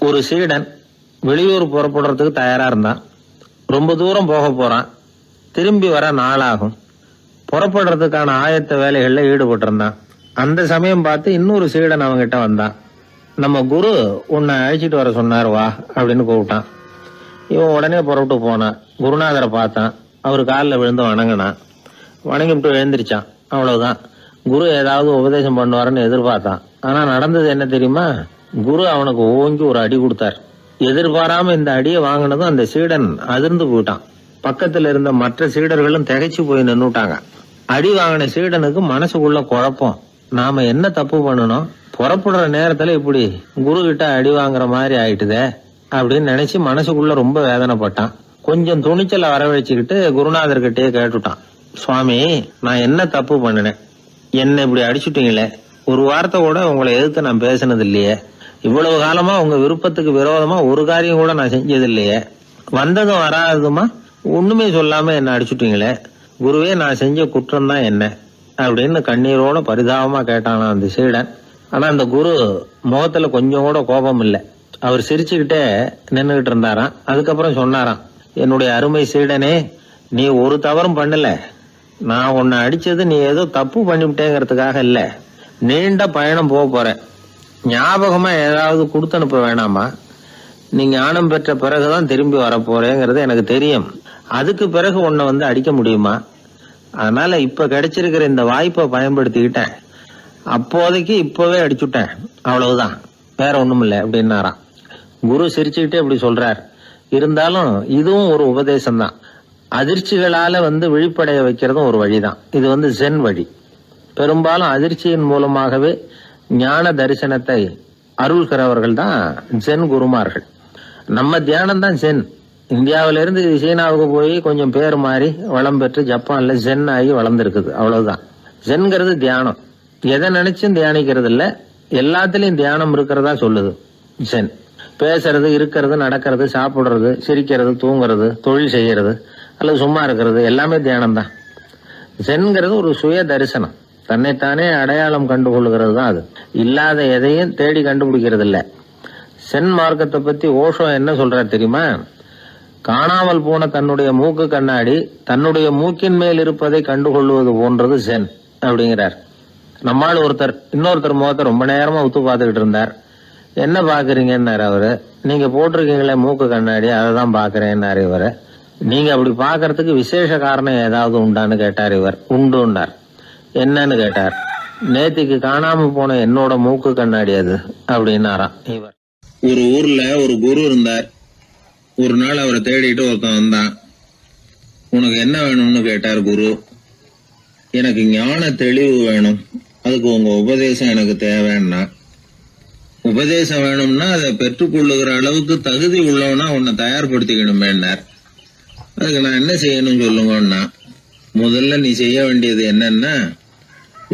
ஒரு சீடன் வெளியூர் புறப்படுறதுக்கு தயாரா இருந்தான். ரொம்ப தூரம் போக போறான். திரும்பி வர நாளாகும். புறப்படுறதுக்கான ஆயத்த வேலைகள்ல ஈடுபட்டு இருந்தான். அந்த சமயம் பார்த்து இன்னொரு சீடன் அவங்கிட்ட வந்தான். நம்ம குரு உன்னை அழைச்சிட்டு வர சொன்னார், வா அப்படின்னு கூப்பிட்டான். இவன் உடனே புறப்பட்டு போனான். குருநாதரை பார்த்தான். அவர் காலில் விழுந்து வணங்கினான். வணங்கிவிட்டு எழுந்திரிச்சான். அவ்வளவுதான். குரு ஏதாவது உபதேசம் பண்ணுவாருன்னு எதிர்பார்த்தான். ஆனா நடந்தது என்ன தெரியுமா? குரு அவனுக்கு ஓங்கி ஒரு அடி கொடுத்தார். எதிர்பாராம இந்த அடியை வாங்கினதும் அந்த சீடன் அதிர்ந்து போயிட்டான். பக்கத்துல இருந்த மற்ற சீடர்களும் திகைச்சு போய் நின்னுட்டாங்க. அடி வாங்கின சீடனுக்கு மனசுக்குள்ள குழப்பம். நாம என்ன தப்பு பண்ணணும்? புறப்படுற நேரத்துல இப்படி குரு கிட்ட அடி வாங்குற மாதிரி ஆயிட்டுதே அப்படின்னு நினைச்சு மனசுக்குள்ள ரொம்ப வேதனைப்பட்டான். கொஞ்சம் துணிச்சலை வரவழைச்சுக்கிட்டு குருநாதர்கிட்டயே கேட்டுட்டான், சுவாமி, நான் என்ன தப்பு பண்ணினேன்? என்ன இப்படி அடிச்சுட்டீங்களே? ஒரு வார்த்தை கூட உங்களை எதிர்த்து நான் பேசினது இல்லையே. இவ்வளவு காலமா உங்க விருப்பத்துக்கு விரோதமா ஒரு காரியம் கூட நான் செஞ்சது இல்லையே. வந்ததும் வராததுமா ஒண்ணுமே சொல்லாம என்ன அடிச்சுட்டீங்களே. குருவே, நான் செஞ்ச குற்றம் தான் என்ன அப்படின்னு கண்ணீரோட பரிதாபமா கேட்டானா அந்த சீடன். ஆனா அந்த குரு முகத்துல கொஞ்சம் கூட கோபம் இல்லை. அவர் சிரிச்சுக்கிட்டே நின்னுகிட்டு இருந்தாராம். அதுக்கப்புறம் சொன்னாராம், என்னுடைய அருமை சீடனே, நீ ஒரு தவறும் பண்ணல. நான் உன்னை அடிச்சது நீ ஏதோ தப்பு பண்ணிவிட்டேங்கிறதுக்காக இல்ல. நீண்ட பயணம் போக போற, ஞாபகமா ஏதாவது கொடுத்து அனுப்ப வேணாமா? நீ ஞானம் பெற்ற பிறகுதான் திரும்பி வர போறேங்கிறது எனக்கு தெரியும். அதுக்கு பிறகு உன்னை வந்து அடிக்க முடியுமா? அதனால இப்ப கிடைச்சிருக்கிற இந்த வாய்ப்பை பயன்படுத்திக்கிட்டேன். அப்போதைக்கு இப்பவே அடிச்சுட்டேன், அவ்வளவுதான், வேற ஒண்ணும் இல்லை அப்படின்னாராம். குரு சிரிச்சுக்கிட்டே இப்படி சொல்றார். இருந்தாலும் இதுவும் ஒரு உபதேசம் தான். அதிர்ச்சிகளால வந்து விழிப்படைய வைக்கிறதும் ஒரு வழிதான். இது ஜென் வழி. பெரும்பாலும் அதிர்ச்சியின் மூலமாகவே ஞான தரிசனத்தை அருள்கிறவர்கள் தான் ஜென் குருமார்கள். நம்ம தியானம் தான் ஜென். இந்தியாவிலிருந்து சீனாவுக்கு போய் கொஞ்சம் பேர் மாறி வளம் பெற்று ஜப்பான்ல ஜென் ஆகி வளர்ந்துருக்குது, அவ்வளவுதான். ஜென்கிறது தியானம். எதை நினைச்சும் தியானிக்கிறது இல்ல, எல்லாத்திலையும் தியானம் இருக்கிறதா சொல்லுது ஜென். பேசுறது, இருக்கிறது, நடக்கிறது, சாப்பிடுறது, சிரிக்கிறது, தூங்குறது, தொழில் செய்யறது அல்லது சும்மா இருக்கிறது எல்லாமே தியானம் தான். ஜென்கிறது ஒரு சுய தரிசனம். தன்னைத்தானே அடையாளம் கண்டுகொள்கிறது தான் அது. இல்லாத எதையும் தேடி கண்டுபிடிக்கிறது இல்ல. சென் மார்க்கத்தை பத்தி ஓஷோ என்ன சொல்றாரு தெரியுமா? காணாமல் போன தன்னுடைய மூக்கு கண்ணாடி தன்னுடைய மூக்கின் மேல் இருப்பதை கண்டுகொள்வது போன்றது சென் அப்படிங்கிறார். நம்மால் இன்னொருத்தர் முகத்தை ரொம்ப நேரமா உத்து பார்த்துக்கிட்டு இருந்தார். என்ன பாக்குறீங்கன்னாரு அவரு. நீங்க போட்டிருக்கீங்களே மூக்கு கண்ணாடி, அதை தான் பாக்குறேன்னாரு இவரு. நீங்க அப்படி பாக்குறதுக்கு விசேஷ காரணம் ஏதாவது உண்டான்னு கேட்டார் இவர். உண்டுன்னார். என்னன்னு கேட்டார். நேத்திக்கு காணாம போன என்னோட மூக்கு கண்ணாடி அது அப்படின்னாராம் இவர். ஒரு ஊர்ல ஒரு குரு இருந்தார். ஒரு நாள் அவரை தேடிட்டு ஒருத்தன் வந்தான். உனக்கு என்ன வேணும்னு கேட்டார் குரு. எனக்கு ஞான தெளிவு வேணும், அதுக்கு உங்க உபதேசம் எனக்கு தேவைன்னா. உபதேசம் வேணும்னா அதை பெற்றுக்கொள்ளுகிற அளவுக்கு தகுதி உள்ளவனா உன்னை தயார்படுத்திக்கணுமேன்னார். அதுக்கு நான் என்ன செய்யணும் சொல்லுங்கன்னா, முதல்ல நீ செய்ய வேண்டியது என்னன்னா,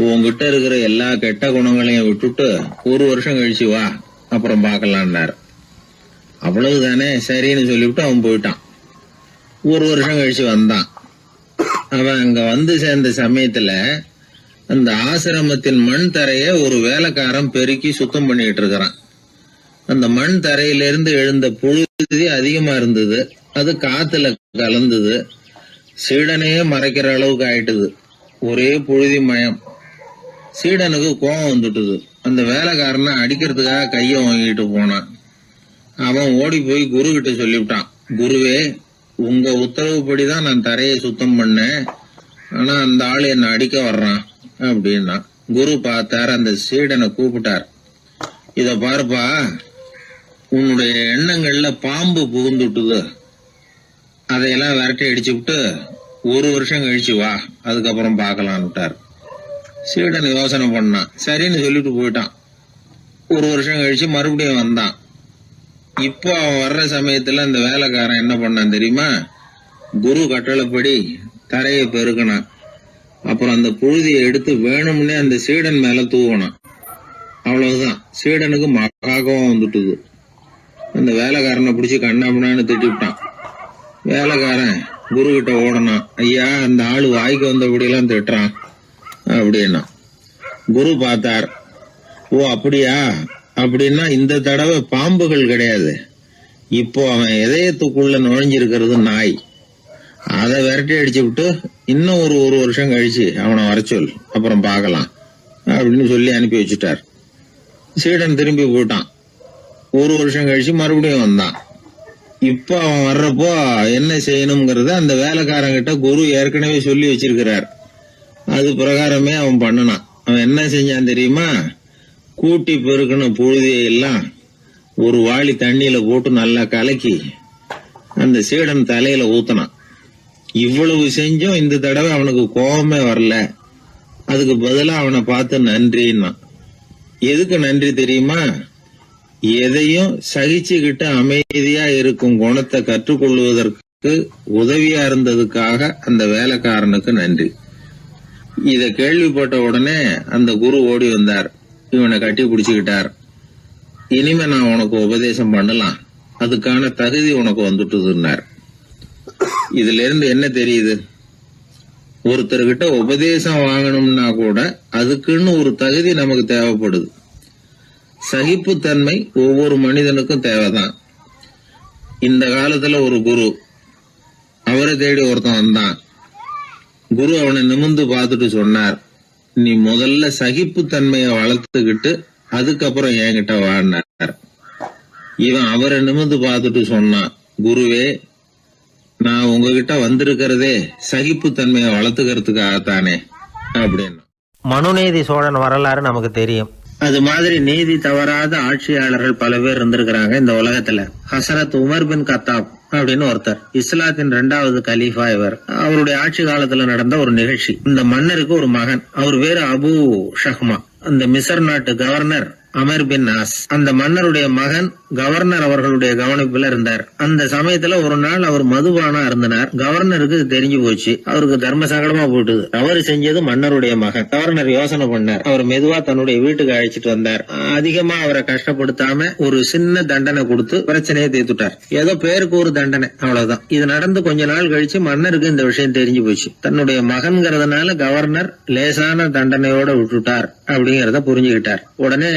உங்ககிட்ட இருக்கிற எல்லா கெட்ட குணங்களையும் விட்டுட்டு 1 வருஷம் கழிச்சு வா, அப்புறம் பாக்கலான்னாரு. அவ்வளவுதானே, சரின்னு சொல்லிவிட்டு அவன் போயிட்டான். 1 வருஷம் கழிச்சு வந்தான். அவன் அங்க வந்து சேர்ந்த சமயத்துல அந்த ஆசிரமத்தின் மண் தரைய ஒரு வேலைக்காரன் பெருக்கி சுத்தம் பண்ணிட்டு இருக்கிறான். அந்த மண் தரையிலிருந்து எழுந்த புழுதி அதிகமா இருந்தது. அது காத்துல கலந்தது. சீடனையே மறைக்கிற அளவுக்கு ஆயிட்டுது. ஒரே புழுதி மயம். சீடனுக்கு கோபம் வந்துட்டுது. அந்த வேலைக்காரனை அடிக்கிறதுக்காக கைய வாங்கிட்டு போனான். அவன் ஓடி போய் குரு கிட்ட சொல்லிவிட்டான், குருவே, உங்க உத்தரவுப்படிதான் நான் தரையை சுத்தம் பண்ணேன், ஆனா அந்த ஆளு என்ன அடிக்க வர்றான் அப்படின்னா. குரு பார்த்தார். அந்த சீடனை கூப்பிட்டார். இத பாருப்பா, உன்னுடைய எண்ணங்கள்ல பாம்பு புகுந்துட்டுது. அதையெல்லாம் விரட்டி அடிச்சு விட்டு 1 வருஷம் கழிச்சு வா, அதுக்கப்புறம் பாக்கலான்னுட்டார். சீடன் யோசனை பண்ணான். சரின்னு சொல்லிட்டு போயிட்டான். 1 வருஷம் கழிச்சு மறுபடியும் வந்தான். இப்போ அவன் வர்ற சமயத்துல அந்த வேலைக்காரன் என்ன பண்ணான் தெரியுமா? குரு கட்டளைப்படி தரையை பெருக்கினான். அப்புறம் அந்த புழுதியை எடுத்து வேணும்னே அந்த சீடன் மேல தூவனான். அவ்வளவுதான். சீடனுக்கு மகாகோவம் வந்துட்டுது. அந்த வேலைக்காரனை பிடிச்சி கண்ணாமண்ணான்னு திட்டிவிட்டான். வேலைக்காரன் குரு கிட்ட ஓடனான். ஐயா, அந்த ஆளு வாய்க்கு வந்தபடியெல்லாம் திட்டுறான் அப்படின்னா. குரு பார்த்தார். ஓ அப்படியா, அப்படின்னா இந்த தடவை பாம்புகள் கிடையாது, இப்போ அவன் இதயத்துக்குள்ள நுழைஞ்சிருக்கிறது நாய். அதை விரட்டி அடிச்சு விட்டு இன்னும் ஒரு வருஷம் கழிச்சு அவனை வர சொல், அப்புறம் பார்க்கலாம் அப்படின்னு சொல்லி அனுப்பி வச்சுட்டார். சீடன் திரும்பி போயிட்டான். ஒரு வருஷம் கழிச்சு மறுபடியும் வந்தான். இப்ப அவன் வர்றப்போ என்ன செய்யணுங்கிறத அந்த வேலைக்காரங்கிட்ட குரு ஏற்கனவே சொல்லி வச்சிருக்கிறார். அது பிரகாரமே அவன் பண்ணனான். அவன் என்ன செஞ்சான் தெரியுமா? கூட்டி பெருக்கின புழுதியெல்லாம் ஒரு வாளி தண்ணியில போட்டு நல்லா கலக்கி அந்த சீடன் தலையில ஊத்தினான். இவ்வளவு செஞ்சும் இந்த தடவை அவனுக்கு கோபமே வரல. அதுக்கு பதிலா அவனை பார்த்து நன்றின்னா. எதுக்கு நன்றி தெரியுமா? எதையும் சகிச்சுக்கிட்டு அமைதியா இருக்கும் குணத்தை கற்றுக்கொள்வதற்கு உதவியா இருந்ததுக்காக அந்த வேலைக்காரனுக்கு நன்றி. இத கேள்விப்பட்ட உடனே அந்த குரு ஓடி வந்தார். இவனை கட்டி பிடிச்சுக்கிட்டார். இனிமே நான் உனக்கு உபதேசம் பண்ணலாம், அதுக்கான தகுதி உனக்கு வந்துட்டுதுன்னார். இதுல இருந்து என்ன தெரியுது? ஒருத்தர்கிட்ட உபதேசம் வாங்கணும்னா கூட அதுக்குன்னு ஒரு தகுதி நமக்கு தேவைப்படுது. சகிப்புத்தன்மை ஒவ்வொரு மனிதனுக்கும் தேவைதான். இந்த காலத்துல ஒரு குரு, அவரை தேடி ஒருத்தன் வந்தான். குரு அவனை நிமிர்ந்து பார்த்துட்டு சொன்னார், நீ முதல்ல சகிப்புத்தன்மையை வளர்த்துக்கிட்டு அதுக்கப்புறம் என்கிட்ட வாடினார். இவன் அவரை நிமிர்ந்து பார்த்துட்டு சொன்னான், குருவே, நான் உங்ககிட்ட வந்திருக்கிறதே சகிப்புத்தன்மையை வளர்த்துக்கிறதுக்காகத்தானே அப்படின்னு. மனுநீதி சோழன் வரலாறு நமக்கு தெரியும். அது மாதிரி நீதி தவறாத ஆட்சியாளர்கள் பல பேர் இருந்திருக்கிறாங்க இந்த உலகத்துல. ஹசரத் உமர் பின் கத்தாப் அப்படின்னு ஒருத்தர், இஸ்லாத்தின் 2வது கலீஃபா இவர். அவருடைய ஆட்சி காலத்துல நடந்த ஒரு நிகழ்ச்சி. இந்த மன்னருக்கு ஒரு மகன், அவர் பேரு அபு ஷஹ்மா. அந்த மிசர் நாட்டு கவர்னர் அமர் பின் நாஸ், அந்த மன்னருடைய மகன் கவர்னர் அவர்களுடைய கவனிப்புல இருந்தார். அந்த சமயத்துல ஒரு நாள் அவர் மதுபானா இருந்தனார். கவர்னருக்கு தெரிஞ்சு போச்சு. அவருக்கு தர்ம சங்கடமா போட்டுது. அவர் செஞ்சது மன்னருடைய மகன். கவர்னர் யோசனை பண்ணார். அவர் மெதுவா தன்னுடைய வீட்டுக்கு அழைச்சிட்டு வந்தார். அதிகமா அவரை கஷ்டப்படுத்தாம ஒரு சின்ன தண்டனை கொடுத்து பிரச்சனையை தீர்த்துட்டார். ஏதோ பேருக்கு ஒரு தண்டனை, அவ்வளவுதான். இது நடந்து கொஞ்ச நாள் கழிச்சு மன்னருக்கு இந்த விஷயம் தெரிஞ்சு போச்சு. தன்னுடைய மகன்கிறதுனால கவர்னர் லேசான தண்டனையோட விட்டுட்டார் அப்படிங்கறத புரிஞ்சுக்கிட்டார். உடனே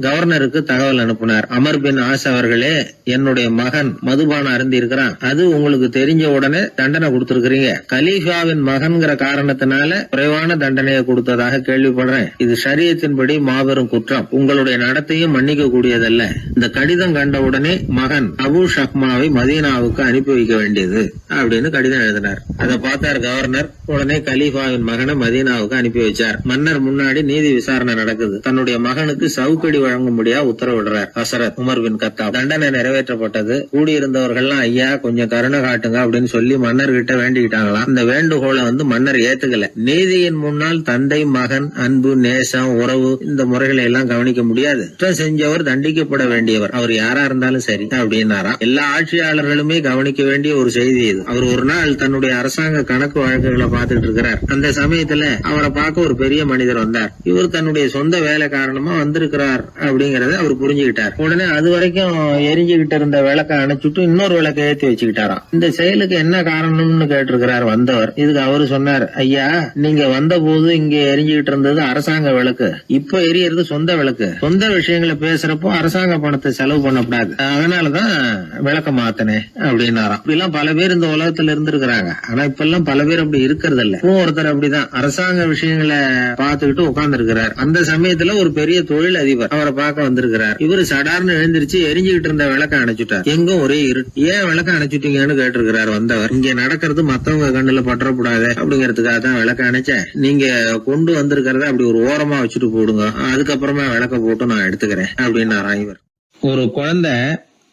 கவர்னருக்கு தகவல் அனுப்பினார். அமர் பின் ஆஸ் அவர்களே, என்னுடைய மகன் மதுபானம் அருந்தி இருக்கிறான், அது உங்களுக்கு தெரிஞ்ச உடனே தண்டனை கொடுத்திருக்கிறீங்க. கலீஃபாவின் மகன்கிற காரணத்தினால குறைவான தண்டனையை கொடுத்ததாக கேள்விப்படுறேன். இது ஷரியத்தின்படி மாபெரும் குற்றம். உங்களுடைய நடத்தையும் மன்னிக்க கூடியதல்ல. இந்த கடிதம் கண்ட உடனே மகன் அபு ஷஹ்மாவை மதீனாவுக்கு அனுப்பி வைக்க வேண்டியது அப்படின்னு கடிதம் எழுதினார். அதை பார்த்தார் கவர்னர். உடனே கலீஃபாவின் மகனை மதீனாவுக்கு அனுப்பி வச்சார். மன்னர் முன்னாடி நீதி விசாரணை நடக்குது. தன்னுடைய மகனுக்கு சவுக்கடி வழங்கும்படியா உத்தரவிடுறார் ஹசரத் உமர் பின் கத்தாப். தண்டனை நிறைவேற்றப்பட்டது. கூடியிருந்தவர்கள்லாம், ஐயா கொஞ்சம் கருணை காட்டுங்க அப்படின்னு சொல்லி மன்னர்கிட்ட வேண்டிக்கிட்டாங்களாம். இந்த வேண்டுகோளை மன்னர் ஏத்துக்கல. நீதியின் முன்னால் தந்தை மகன் அன்பு நேசம் உறவு இந்த முறைகளை எல்லாம் கவனிக்க முடியாது. குற்றம் செஞ்சவர் தண்டிக்கப்பட வேண்டியவர், அவர் யாரா இருந்தாலும் சரி அப்படின்னாராம். எல்லா ஆட்சியாளர்களுமே கவனிக்க வேண்டிய ஒரு செய்தி இது. அவர் ஒரு நாள் தன்னுடைய அரசாங்க கணக்கு வழக்குகளை பார்த்துட்டு இருக்கிறார். அந்த சமயத்துல அவரை பார்க்க ஒரு பெரிய மனிதர் வந்தார். இவர் தன்னுடைய சொந்த வேலை காரணமா வந்திருக்கிறார் அப்படிங்கறத அவர் புரிஞ்சுக்கிட்டார். உடனே அது வரைக்கும் எரிஞ்சுகிட்டு இருந்த விளக்க அணைச்சுட்டு இன்னொரு விளக்க ஏற்றி வச்சுக்கிட்டாராம். இந்த செயலுக்கு என்ன காரணம்னு கேட்டிருக்கிறார் வந்தவர். இதுக்கு அவரு சொன்னார், ஐயா, நீங்க வந்த போது இங்க எரிஞ்சுகிட்டு இருந்தது அரசாங்க விளக்கு, இப்ப எரியறது சொந்த விளக்கு. சொந்த விஷயங்களை பேசுறப்போ அரசாங்க பணத்தை செலவு பண்ணக்கூடாது, அதனாலதான் விளக்க மாத்தனே அப்படின்னாராம். இப்படி எல்லாம் பல பேர் இந்த உலகத்துல இருந்திருக்கிறாங்க. ஆனா இப்ப எல்லாம் பல பேர் அப்படி இருக்கிறது இல்ல. ஒருத்தர் அப்படிதான் அரசாங்க விஷயங்களை பார்த்துக்கிட்டு உட்கார்ந்து இருக்கிறார். அந்த சமயத்துல ஒரு பெரிய தொழில் அதிபர் அவரை பார்க்க வந்திருக்கிறார். இவரு சடார்னு எழுந்திருச்சு எரிஞ்சுகிட்டு இருந்த விளக்க அணைச்சுட்டார். எங்கும் ஒரே ஏன் விளக்க அணைச்சுட்டீங்கன்னு கேட்டிருக்கிறார் வந்தவர். இங்க நடக்கிறது மத்தவங்க கண்ணுல பற்றக்கூடாது அப்படிங்கறதுக்காக தான் விளக்க அணைச்சேன். நீங்க கொண்டு வந்திருக்கிறத அப்படி ஒரு ஓரமா வச்சுட்டு போடுங்க, அதுக்கப்புறமா விளக்க போட்டு நான் எடுத்துக்கிறேன் அப்படின்னாராம் இவர். ஒரு குழந்தை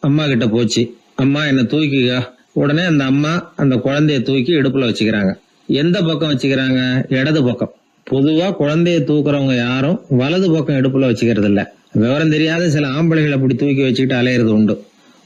அம்மா கிட்ட போச்சு, அம்மா என்ன தூக்கிக்க. உடனே அந்த அம்மா அந்த குழந்தைய தூக்கி இடுப்புல வச்சுக்கிறாங்க. எந்த பக்கம் வச்சுக்கிறாங்க? இடது பக்கம். பொதுவா குழந்தைய தூக்குறவங்க யாரும் வலது பக்கம் இடுப்புல வச்சுக்கிறது இல்ல. விவரம் தெரியாத சில ஆம்பளைகளை அப்படி தூக்கி வச்சுக்கிட்டு அலையிறது உண்டு.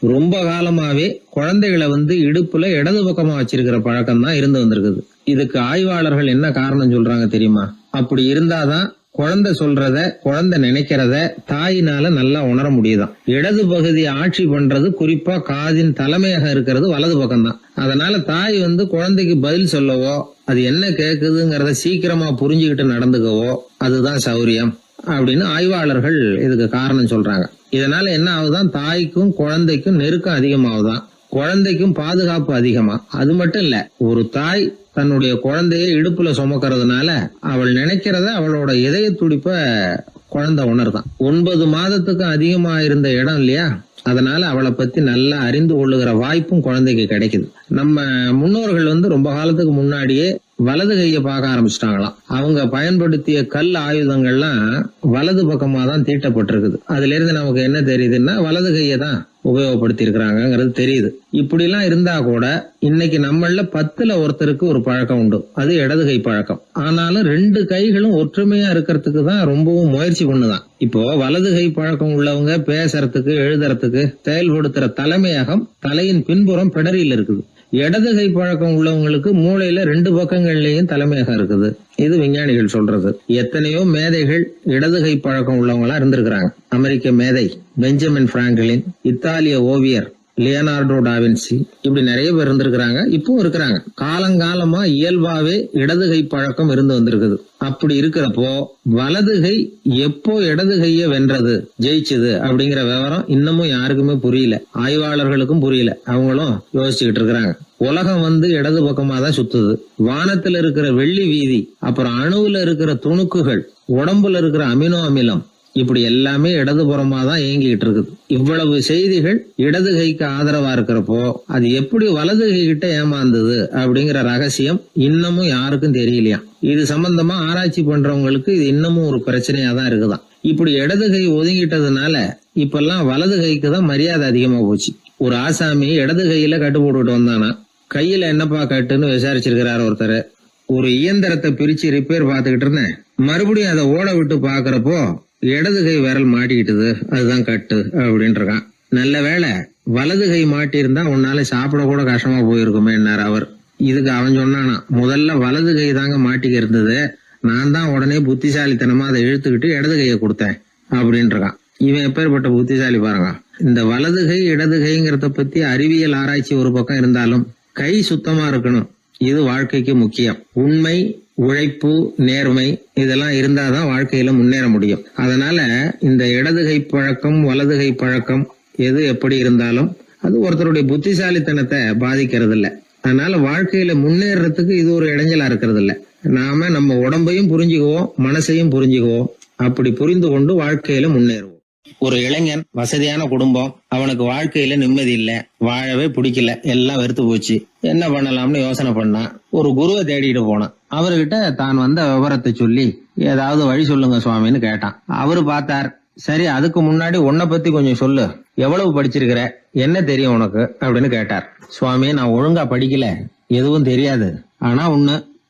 ரொம்ப காலமாவே குழந்தைகளை இடுப்புல இடது பக்கமா வச்சிருக்கிற பழக்கம் தான் இருந்து வந்திருக்குது. இதுக்கு ஆய்வாளர்கள் என்ன காரணம் சொல்றாங்க தெரியுமா? அப்படி இருந்தாதான் குழந்தை சொல்றத குழந்தை நினைக்கிறத தாயினால நல்லா உணர முடியுதாம். இடது பகுதி ஆட்சி பண்றது குறிப்பா காதின் தலைமையாக இருக்கிறது வலது பக்கம் தான். அதனால தாய் குழந்தைக்கு பதில் சொல்லவோ அது என்ன கேக்குதுங்கிறத சீக்கிரமா புரிஞ்சுக்கிட்டு நடந்துக்கவோ அதுதான் சௌரியம் அப்படின்னு ஆய்வாளர்கள் இதுக்கு காரணம் சொல்றாங்க. இதனால என்ன ஆகுதான், தாய்க்கும் குழந்தைக்கும் நெருக்கம் அதிகமாகுதான், குழந்தைக்கும் பாதுகாப்பு அதிகமா. அது மட்டும் இல்ல, ஒரு தாய் தன்னுடைய குழந்தைய இடுப்புல சுமக்கிறதுனால அவள் நினைக்கிறத அவளோட இதய துடிப்ப குழந்தை உணர்தான். 9 மாதத்துக்கு அதிகமா இருந்த இடம் இல்லையா, அதனால அவளை பத்தி நல்லா அறிந்து கொள்ளுகிற வாய்ப்பும் குழந்தைக்கு கிடைக்குது. நம்ம முன்னோர்கள் ரொம்ப காலத்துக்கு முன்னாடியே வலது கையை பார்க்க ஆரம்பிச்சிட்டாங்களாம். அவங்க பயன்படுத்திய கல் ஆயுதங்கள்லாம் வலது பக்கமா தான் தீட்டப்பட்டிருக்குது. அதுல இருந்து நமக்கு என்ன தெரியுதுன்னா, வலது கையை தான் உபயோகப்படுத்தி இருக்கிறாங்கிறது தெரியுது. இப்படி எல்லாம் இருந்தா கூட இன்னைக்கு நம்மள 10ல் ஒருத்தருக்கு ஒரு பழக்கம் உண்டு, அது இடது கை பழக்கம். ஆனாலும் 2 கைகளும் ஒற்றுமையா இருக்கிறதுக்கு தான் ரொம்பவும் முயற்சி பண்ணுதான். இப்போ வலது கை பழக்கம் உள்ளவங்க பேசுறதுக்கு எழுதுறதுக்கு செயல்படுத்துற தலைமையகம் தலையின் பின்புறம் பிடரியில் இருக்குது. இடது கை பழக்கம் உள்ளவங்களுக்கு மூளையில 2 பக்கங்கள்லயும் தலைமையகம் இருக்குது. இது விஞ்ஞானிகள் சொல்றது. எத்தனையோ மேதைகள் இடது கை பழக்கம் உள்ளவங்களா இருந்திருக்கிறாங்க. அமெரிக்க மேதை பெஞ்சமின் பிராங்கிலின், இத்தாலிய ஓவியர் லியோனார்டோ டாவின்சி, இப்படி நிறைய பேர் இருந்திருக்கிறாங்க, இப்பவும் இருக்கிறாங்க. காலங்காலமா இயல்பாவே இடது கை பழக்கம் இருந்து வந்திருக்குது. அப்படி இருக்கிறப்போ வலது கை எப்போ இடது கைய வென்றது, ஜெயிச்சது அப்படிங்கிற விவரம் இன்னமும் யாருக்குமே புரியல, ஆய்வாளர்களுக்கும் புரியல. அவங்களும் யோசிச்சுக்கிட்டு இருக்கிறாங்க. உலகம் இடது பக்கமா தான் சுத்துது. வானத்துல இருக்கிற வெள்ளி வீதி, அப்புறம் அணுவுல இருக்கிற துணுக்குகள், உடம்புல இருக்கிற அமினோ அமிலம், இப்படி எல்லாமே இடதுபுறமா தான் இயங்கிட்டு இருக்குது. இவ்வளவு செய்திகள் இடது கைக்கு ஆதரவா இருக்கிறப்போ அது எப்படி வலது கை கிட்ட ஏமாந்தது அப்படிங்கிற ரகசியம் இன்னமும் யாருக்கும் தெரியலையா. இது சம்பந்தமா ஆராய்ச்சி பண்றவங்களுக்கு இது இன்னமும் ஒரு பிரச்சனையா தான் இருக்குதான். இப்படி இடது கை ஒதுங்கிட்டதுனால இப்பெல்லாம் வலது கைக்கு தான் மரியாதை அதிகமா போச்சு. ஒரு ஆசாமி இடது கையில கட்டு போட்டுட்டு வந்தானா, கையில என்னப்பா கட்டுன்னு விசாரிச்சிருக்கிறாரு ஒருத்தர். ஒரு இயந்திரத்தை பிரிச்சு ரிப்பேர் பார்த்துக்கிட்டு இருந்தேன், மறுபடியும் அதை ஓட விட்டு பாக்குறப்போ இடது கை விரல் மாட்டிக்கிட்டது, அதுதான் கட்டு அப்படின்னு இருக்கான். நல்ல வேளை வலது கை மாட்டி இருந்தா உன்னால சாப்பிட கூட கஷ்டமா போயிருக்குமே என்னார் அவர். இதுக்கு அவன் சொன்னானா, முதல்ல வலது கை தாங்க மாட்டிக்க இருந்தது, நான் தான் உடனே புத்திசாலித்தனமா அதை இழுத்துக்கிட்டு இடது கையை கொடுத்தேன் அப்படின்னு இருக்கான். இவன் எப்பேற்பட்ட புத்திசாலி பாருங்க. இந்த வலது கை இடது கைங்கிறத பத்தி அறிவியல் ஆராய்ச்சி ஒரு பக்கம் இருந்தாலும் கை சுத்தமா இருக்கணும், இது வாழ்க்கைக்கு முக்கியம். உண்மை, உழைப்பு, நேர்மை இதெல்லாம் இருந்தாதான் வாழ்க்கையில முன்னேற முடியும். அதனால இந்த இடது கை பழக்கம் வலது கை பழக்கம் எது எப்படி இருந்தாலும் அது ஒருத்தருடைய புத்திசாலித்தனத்தை பாதிக்கிறது இல்ல. அதனால வாழ்க்கையில முன்னேறதுக்கு இது ஒரு இடைஞ்சலா இருக்கிறது இல்ல. நாம நம்ம உடம்பையும் புரிஞ்சுக்குவோம், மனசையும் புரிஞ்சுக்குவோம். அப்படி புரிந்து கொண்டு வாழ்க்கையில முன்னேறுவோம். ஒரு இளைஞன், வசதியான குடும்பம், அவனுக்கு வாழ்க்கையில நிம்மதி இல்ல, வாழவே பிடிக்கல, எல்லாம் வெறுத்து போச்சு. என்ன பண்ணலாம்னு யோசனை பண்ணான். ஒரு குருவை தேடிட்டு போனான். அவர்கிட்ட தான் வந்த விவரத்தை சொல்லி ஏதாவது வழி சொல்லுங்க சுவாமின்னு கேட்டான். அவரு பார்த்தார், சரி அதுக்கு முன்னாடி உன்னை பத்தி கொஞ்சம் சொல்லு, எவ்வளவு படிச்சிருக்கிற, என்ன தெரியும் உனக்கு அப்படின்னு கேட்டார். சுவாமி, நான் ஒழுங்கா படிக்கல, எதுவும் தெரியாது, ஆனா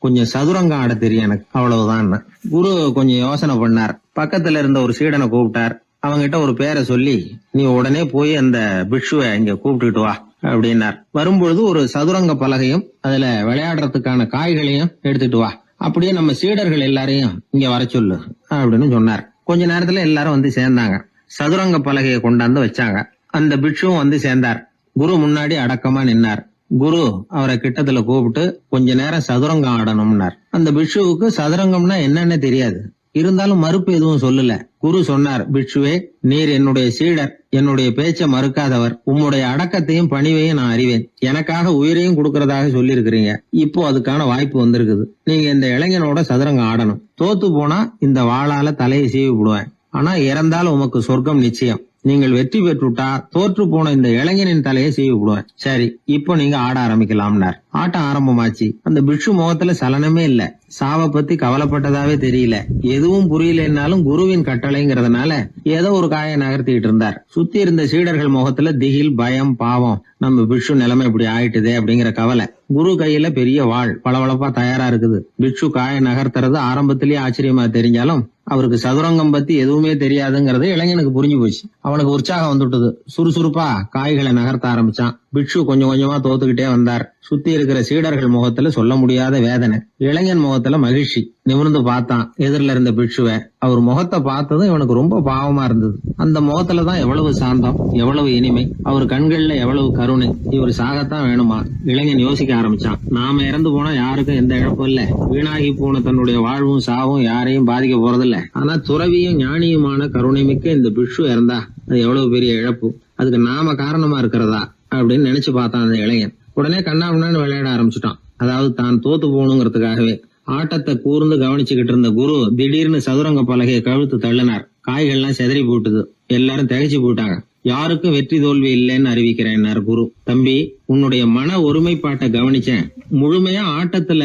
கொஞ்சம் சதுரங்கம் ஆட தெரியும் எனக்கு, அவ்வளவுதான். குரு கொஞ்சம் யோசனை பண்ணார். பக்கத்துல இருந்த ஒரு சீடனை கூப்பிட்டார். அவங்கிட்ட ஒரு பேரை சொல்லி, நீ உடனே போய் அந்த பிக்ஷுவை இங்க கூப்பிட்டுட்டு வா அப்படின்னார். வரும்பொழுது ஒரு சதுரங்க பலகையும் அதுல விளையாடுறதுக்கான காய்களையும் எடுத்துட்டு வா, அப்படியே நம்ம சீடர்கள் எல்லாரையும் இங்க வர சொல்லு அப்படின்னு சொன்னார். கொஞ்ச நேரத்துல எல்லாரும் வந்து சேர்ந்தாங்க. சதுரங்க பலகையை கொண்டாந்து வச்சாங்க. அந்த பிக்ஷுவும் சேர்ந்தார். குரு முன்னாடி அடக்கமா நின்னார். குரு அவரை கிட்டத்துல கூப்பிட்டு கொஞ்ச நேரம் சதுரங்கம் ஆடணும்னார். அந்த பிக்ஷுவுக்கு சதுரங்கம்னா என்னன்னு தெரியாது, இருந்தாலும் மறுப்பு எதுவும் சொல்லல. குரு சொன்னார், பிக்ஷுவே, நீர் என்னுடைய சீடர், என்னுடைய பேச்ச மறுக்காதவர், உம்முடைய அடக்கத்தையும் பணிவையும் நான் அறிவேன், எனக்காக உயிரையும் கொடுக்கறதாக சொல்லி இருக்கிறீங்க. இப்போ அதுக்கான வாய்ப்பு வந்திருக்குது. நீங்க இந்த இளைஞனோட சதுரங்கம் ஆடணும். தோத்து போனா இந்த வாளால தலையை சீவி விடுவேன், ஆனா இறந்தாலும் உமக்கு சொர்க்கம் நிச்சயம். நீங்கள் வெற்றி பெற்றுட்டா தோற்று போன இந்த இளைஞனின் தலையை சீவி விடுவேன். சரி, இப்போ நீங்க ஆட ஆரம்பிக்கலாம்னார். ஆட்டம் ஆரம்பமாச்சு. அந்த பிக்ஷு முகத்துல சலனமே இல்ல, சாவை பத்தி கவலைப்பட்டதாவே தெரியல. எதுவும் புரியலன்னாலும் குருவின் கட்டளைங்கிறதுனால ஏதோ ஒரு காயை நகர்த்திட்டு இருந்தார். சுத்தி இருந்த சீடர்கள் முகத்துல திகில், பயம், பாவம், நம்ம பிக்ஷு நிலைமை இப்படி ஆயிட்டுதே அப்படிங்கிற கவலை. குரு கையில பெரிய வாள் பளபளப்பா தயாரா இருக்குது. பிக்ஷு காயை நகர்த்துறது ஆரம்பத்திலேயே ஆச்சரியமா தெரிஞ்சாலும் அவருக்கு சதுரங்கம் பத்தி எதுவுமே தெரியாதுங்கிறது இளைஞனுக்கு புரிஞ்சு போச்சு. அவனுக்கு உற்சாகம் வந்துட்டது. சுறுசுறுப்பா காய்களை நகர்த்த ஆரம்பிச்சான். பிக்ஷு கொஞ்சம் கொஞ்சமா தோத்துக்கிட்டே வந்தார். சுத்தி இருக்கிற சீடர்கள் முகத்துல சொல்ல முடியாத வேதனை, இளைஞன் முகத்துல மகிழ்ச்சி. நிமிர்ந்து பார்த்தான் எதிரில இருந்த பிட்சுவை. அவர் முகத்தை பார்த்ததும் இவனுக்கு ரொம்ப பாவமா இருந்தது. அந்த முகத்துலதான் எவ்வளவு சாந்தம், எவ்வளவு இனிமை, அவர் கண்கள்ல எவ்வளவு கருணை. இவர் சாகத்தான் வேணுமா? இளைஞன் யோசிக்க ஆரம்பிச்சான். நாம இறந்து போனா யாருக்கும் எந்த இழப்பும் இல்ல. வீணாகி போன தன்னுடைய வாழ்வும் சாவும் யாரையும் பாதிக்க போறதில்ல. ஆனா துறவியும் ஞானியுமான கருணை மிக்க இந்த பிட்சு இறந்தா அது எவ்வளவு பெரிய இழப்பு. அதுக்கு நாம காரணமா இருக்கிறதா அப்படின்னு நினைச்சு பார்த்தான் அந்த இளைஞன். உடனே கண்ணாமண்ணான்னு விளையாட ஆரம்பிச்சுட்டான். அதாவது தான் தோத்து போகணுங்கிறதுக்காகவே. ஆட்டத்தை கூர்ந்து கவனிச்சுக்கிட்டு இருந்த குரு திடீர்னு சதுரங்க பலகையை கழுத்து தள்ளினார். காய்கள்லாம் செதறி போட்டுது. எல்லாரும் திகைச்சு போட்டாங்க. யாருக்கும் வெற்றி தோல்வி இல்லைன்னு அறிவிக்கிறேன்னார் குரு. தம்பி, உன்னுடைய மன ஒருமைப்பாட்டை கவனிச்சேன். முழுமையா ஆட்டத்துல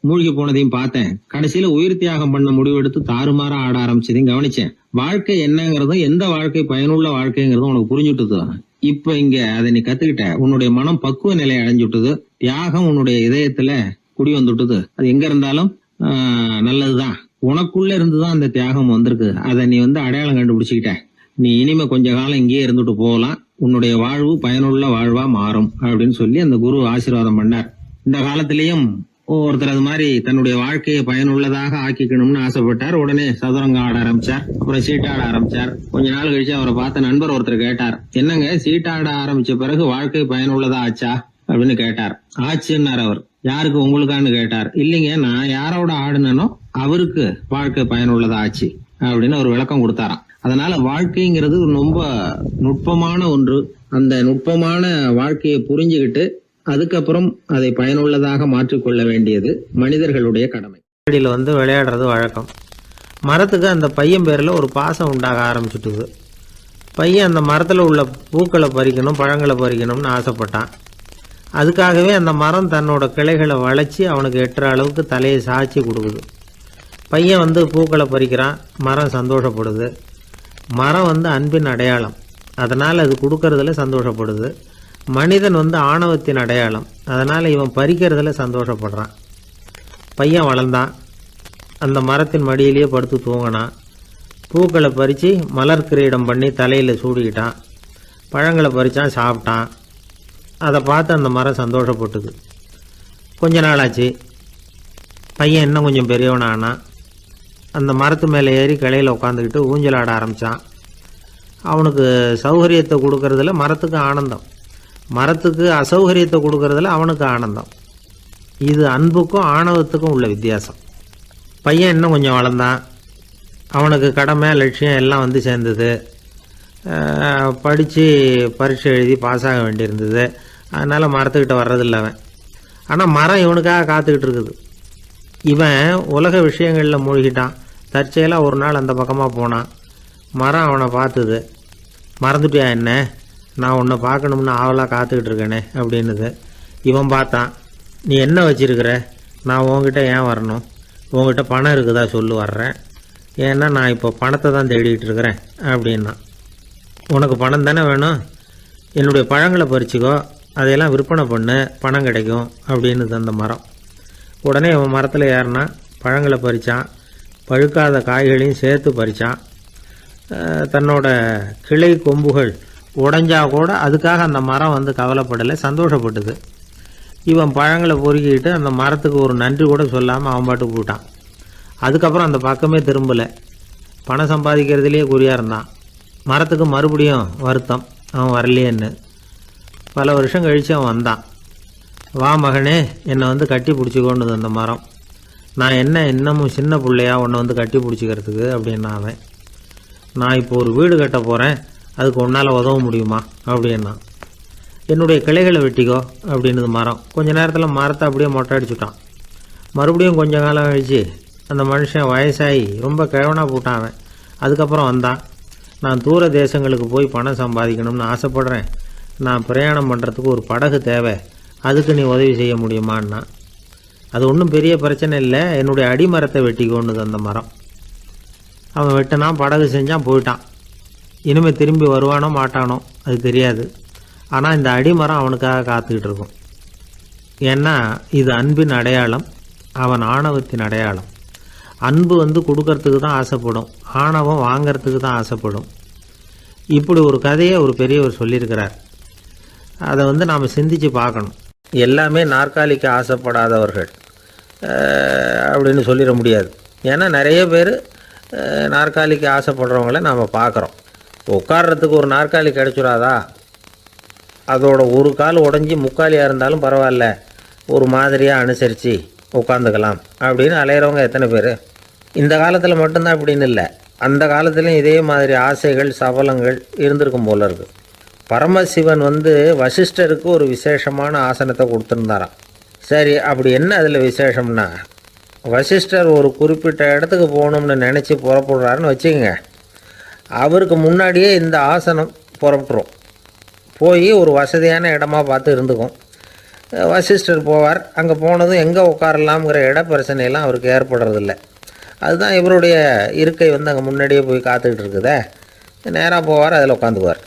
மூழ்கி போனதையும் பார்த்தேன். கடைசியில உயிர் தியாகம் பண்ண முடிவெடுத்து தாறுமாறா ஆட ஆரம்பிச்சதையும் கவனிச்சேன். வாழ்க்கை என்னங்கிறதும் எந்த வாழ்க்கை பயனுள்ள வாழ்க்கைங்கிறதும் உனக்கு புரிஞ்சுட்டுது. இப்ப இங்க அதை நீ கத்துக்கிட்ட. உன்னுடைய மனம் பக்குவ நிலை அடைஞ்சுட்டுது. தியாகம் உன்னுடைய இதயத்துல குடி வந்துட்டுது. அது எங்க இருந்தாலும் நல்லதுதான். உனக்குள்ள இருந்துதான் அந்த தியாகம் வந்திருக்கு. அதை நீ அடையாளம் கண்டுபிடிச்சுக்கிட்ட. நீ இனிமே கொஞ்ச காலம் இங்கேயே இருந்துட்டு போகலாம். உன்னுடைய வாழ்வு பயனுள்ள வாழ்வா மாறும் அப்படின்னு சொல்லி அந்த குரு ஆசீர்வாதம் பண்ணார். இந்த காலத்திலயும் ஒருத்தர் அது மாதிரி தன்னுடைய வாழ்க்கையை பயனுள்ளதாக ஆக்கிக்கணும்னு ஆசைப்பட்டார். உடனே சதுரங்கம் ஆட ஆரம்பிச்சார். அப்புறம் சீட்டாட ஆரம்பிச்சார். கொஞ்ச நாள் கழிச்சு அவரை பார்த்த நண்பர் ஒருத்தர் கேட்டார், என்னங்க சீட்டாட ஆரம்பிச்ச பிறகு வாழ்க்கை பயனுள்ளதா ஆச்சா அப்படின்னு கேட்டார். ஆச்சுன்னார் அவர். யாருக்கு, உங்களுக்கான்னு கேட்டார். இல்லைங்க, நான் யாரோட ஆடுனோ அவருக்கு வாழ்க்கை பயனுள்ளதா ஆச்சு அப்படின்னு ஒரு விளக்கம் கொடுத்தாராம். அதனால வாழ்க்கைங்கிறது ரொம்ப நுட்பமான ஒன்று. அந்த நுட்பமான வாழ்க்கையை புரிஞ்சுக்கிட்டு அதுக்கப்புறம் அதை பயனுள்ளதாக மாற்றிக்கொள்ள வேண்டியது மனிதர்களுடைய கடமை. விளையாடுறது வழக்கம். மரத்துக்கு அந்த பையன் பேரில் ஒரு பாசம் உண்டாக ஆரம்பிச்சுட்டுது. பையன் அந்த மரத்தில் உள்ள பூக்களை பறிக்கணும், பழங்களை பறிக்கணும்னு ஆசைப்பட்டான். அதுக்காகவே அந்த மரம் தன்னோட கிளைகளை வளைச்சி அவனுக்கு எட்டுற அளவுக்கு தலையை சாய்ச்சி கொடுக்குது. பையன் பூக்களை பறிக்கிறான். மரம் சந்தோஷப்படுது. மரம் அன்பின் அடையாளம். அதனால் அது கொடுக்கறதுல சந்தோஷப்படுது. மனிதன் ஆணவத்தின் அடையாளம். அதனால் இவன் பறிக்கிறதுல சந்தோஷப்படுறான். பையன் வளர்ந்தான். அந்த மரத்தின் மடியிலேயே படுத்து தூங்கினான். பூக்களை பறித்து மலர் கிரீடம் பண்ணி தலையில் சூடிக்கிட்டான். பழங்களை பறித்தான், சாப்பிட்டான். அதை பார்த்து அந்த மரம் சந்தோஷப்பட்டுது. கொஞ்ச நாளாச்சு. பையன் இன்னும் கொஞ்சம் பெரியவனானான். அந்த மரத்து மேலே ஏறி கிளையில் உட்காந்துக்கிட்டு ஊஞ்சல் ஆட ஆரம்பித்தான். அவனுக்கு சௌகரியத்தை கொடுக்கறதுல மரத்துக்கு ஆனந்தம், மரத்துக்கு அசௌகரியத்தை கொடுக்கறதுல அவனுக்கு ஆனந்தம். இது அன்புக்கும் ஆணவத்துக்கும் உள்ள வித்தியாசம். பையன் இன்னும் கொஞ்சம் வளர்ந்தான். அவனுக்கு கடமை, லட்சியம் எல்லாம் சேர்ந்தது. படித்து பரீட்சை எழுதி பாஸ் ஆக வேண்டியிருந்தது. அதனால் மரத்துக்கிட்ட வர்றதில்லை அவன். ஆனால் மரம் இவனுக்காக காத்துக்கிட்டு இருக்குது. இவன் உலக விஷயங்களில் மூழ்கிட்டான். தற்செயலாக ஒரு நாள் அந்த பக்கமாக போனான். மரம் அவனை பார்த்துது. மறந்துட்டியா என்ன, நான் உன்னை பார்க்கணும்னு ஆவலாக காத்துக்கிட்டு இருக்கேனே அப்படின்னுது. இவன் பார்த்தான். நீ என்ன வச்சிருக்கிற, நான் உங்ககிட்ட ஏன் வரணும், உங்ககிட்ட பணம் இருக்குதா சொல்லு, வர்றேன். ஏன்னா நான் இப்போ பணத்தை தான் தேடிக்கிட்டு இருக்கிறேன் அப்படின்னா. உனக்கு பணம் தானே வேணும், என்னுடைய பழங்களை பறிச்சுக்கோ, அதையெல்லாம் விற்பனை பண்ணு, பணம் கிடைக்கும் அப்படின்னுது அந்த மரம். உடனே இவன் மரத்தில் ஏறினா, பழங்களை பறித்தான். பழுக்காத காய்களையும் சேர்த்து பறித்தான். தன்னோட கிளை கொம்புகள் உடைஞ்சா கூட அதுக்காக அந்த மரம் கவலைப்படலை, சந்தோஷப்பட்டுது. இவன் பழங்களை பொறுக்கிட்டு அந்த மரத்துக்கு ஒரு நன்றி கூட சொல்லாமல் அவன் பாட்டுக்கு போட்டான். அதுக்கப்புறம் அந்த பக்கமே திரும்பலை. பணம் சம்பாதிக்கிறதுலேயே குறியாக இருந்தான். மரத்துக்கு மறுபடியும் வருத்தம், அவன் வரலையேன்னு. பல வருஷம் கழித்து அவன் வந்தான். வா மகனே, என்னை கட்டி பிடிச்சிக்கொண்டுது அந்த மரம். நான் என்ன இன்னமும் சின்ன பிள்ளையா உன்னை கட்டி பிடிச்சிக்கிறதுக்கு அப்படின்னா அவன். நான் இப்போ ஒரு வீடு கட்ட போகிறேன், அதுக்கு உன்னால் உதவ முடியுமா அப்படின்னா. என்னுடைய கிளைகளை வெட்டிக்கோ அப்படின்னுது மரம். கொஞ்ச நேரத்தில் மரத்தை அப்படியே மொட்டை அடிச்சுட்டான். மறுபடியும் கொஞ்ச காலம் கழிச்சு அந்த மனுஷன் வயசாகி ரொம்ப கிழவனாக போட்டான் அவன். அதுக்கப்புறம் வந்தான். நான் தூர தேசங்களுக்கு போய் பணம் சம்பாதிக்கணும்னு ஆசைப்படுறேன். நான் பிரயாணம் பண்ணுறதுக்கு ஒரு படகு தேவை, அதுக்கு நீ உதவி செய்ய முடியுமான்னா. அது ஒன்றும் பெரிய பிரச்சனை இல்லை, என்னுடைய அடிமரத்தை வெட்டிக்கோன்னுது அந்த மரம். அவன் வெட்டினான், படகு செஞ்சான், போயிட்டான். இனிமேல் திரும்பி வருவானோ மாட்டானோ அது தெரியாது. ஆனால் இந்த அடிமரம் அவனுக்காக காத்துக்கிட்டு இருக்கும். ஏன்னா இது அன்பின் அடையாளம், அவன் ஆணவத்தின் அடையாளம். அன்பு கொடுக்கறதுக்கு தான் ஆசைப்படும், ஆணவம் வாங்கிறதுக்கு தான் ஆசைப்படும். இப்படி ஒரு கதையை ஒரு பெரியவர் சொல்லியிருக்கிறார். அதை நாம் சிந்திச்சு பார்க்கணும். எல்லாமே நாற்காலிக்கு ஆசைப்படாதவர்கள் அப்படின்னு சொல்லிட முடியாது. ஏன்னா நிறைய பேர் நாற்காலிக்கு ஆசைப்படுறவங்கள நாம் பார்க்குறோம். உட்கார்றதுக்கு ஒரு நாற்காலி கிடச்சிடாதா, அதோட ஒரு கால் உடஞ்சி முக்காலியாக இருந்தாலும் பரவாயில்ல, ஒரு மாதிரியாக அனுசரித்து உட்காந்துக்கலாம் அப்படின்னு அலையிறவங்க எத்தனை பேர்? இந்த காலத்தில் மட்டும்தான் அப்படின்னு இல்லை, அந்த காலத்துலேயும் இதே மாதிரி ஆசைகள் சபலங்கள் இருந்திருக்கும் போல இருக்குது. பரமசிவன் வசிஷ்டருக்கு ஒரு விசேஷமான ஆசனத்தை கொடுத்துருந்தாராம். சரி, அப்படி என்ன அதில் விசேஷம்னா, வசிஷ்டர் ஒரு குறிப்பிட்ட இடத்துக்கு போகணும்னு நினச்சி புறப்படுறாருன்னு வச்சுக்கோங்க. அவருக்கு முன்னாடியே இந்த ஆசனம் புறப்பட்டுரும். போய் ஒரு வசதியான இடமா பார்த்து இருந்துக்கும். வசிஷ்டர் போவார். அங்கே போனதும் எங்கே உட்காரலாம்ங்கிற இட பிரச்சனையெல்லாம் அவருக்கு ஏற்படுறதில்ல. அதுதான் இவருடைய இருக்கை அங்கே முன்னாடியே போய் காத்துக்கிட்டு இருக்குதே. நேராக போவார், அதில் உட்காந்துக்குவார்.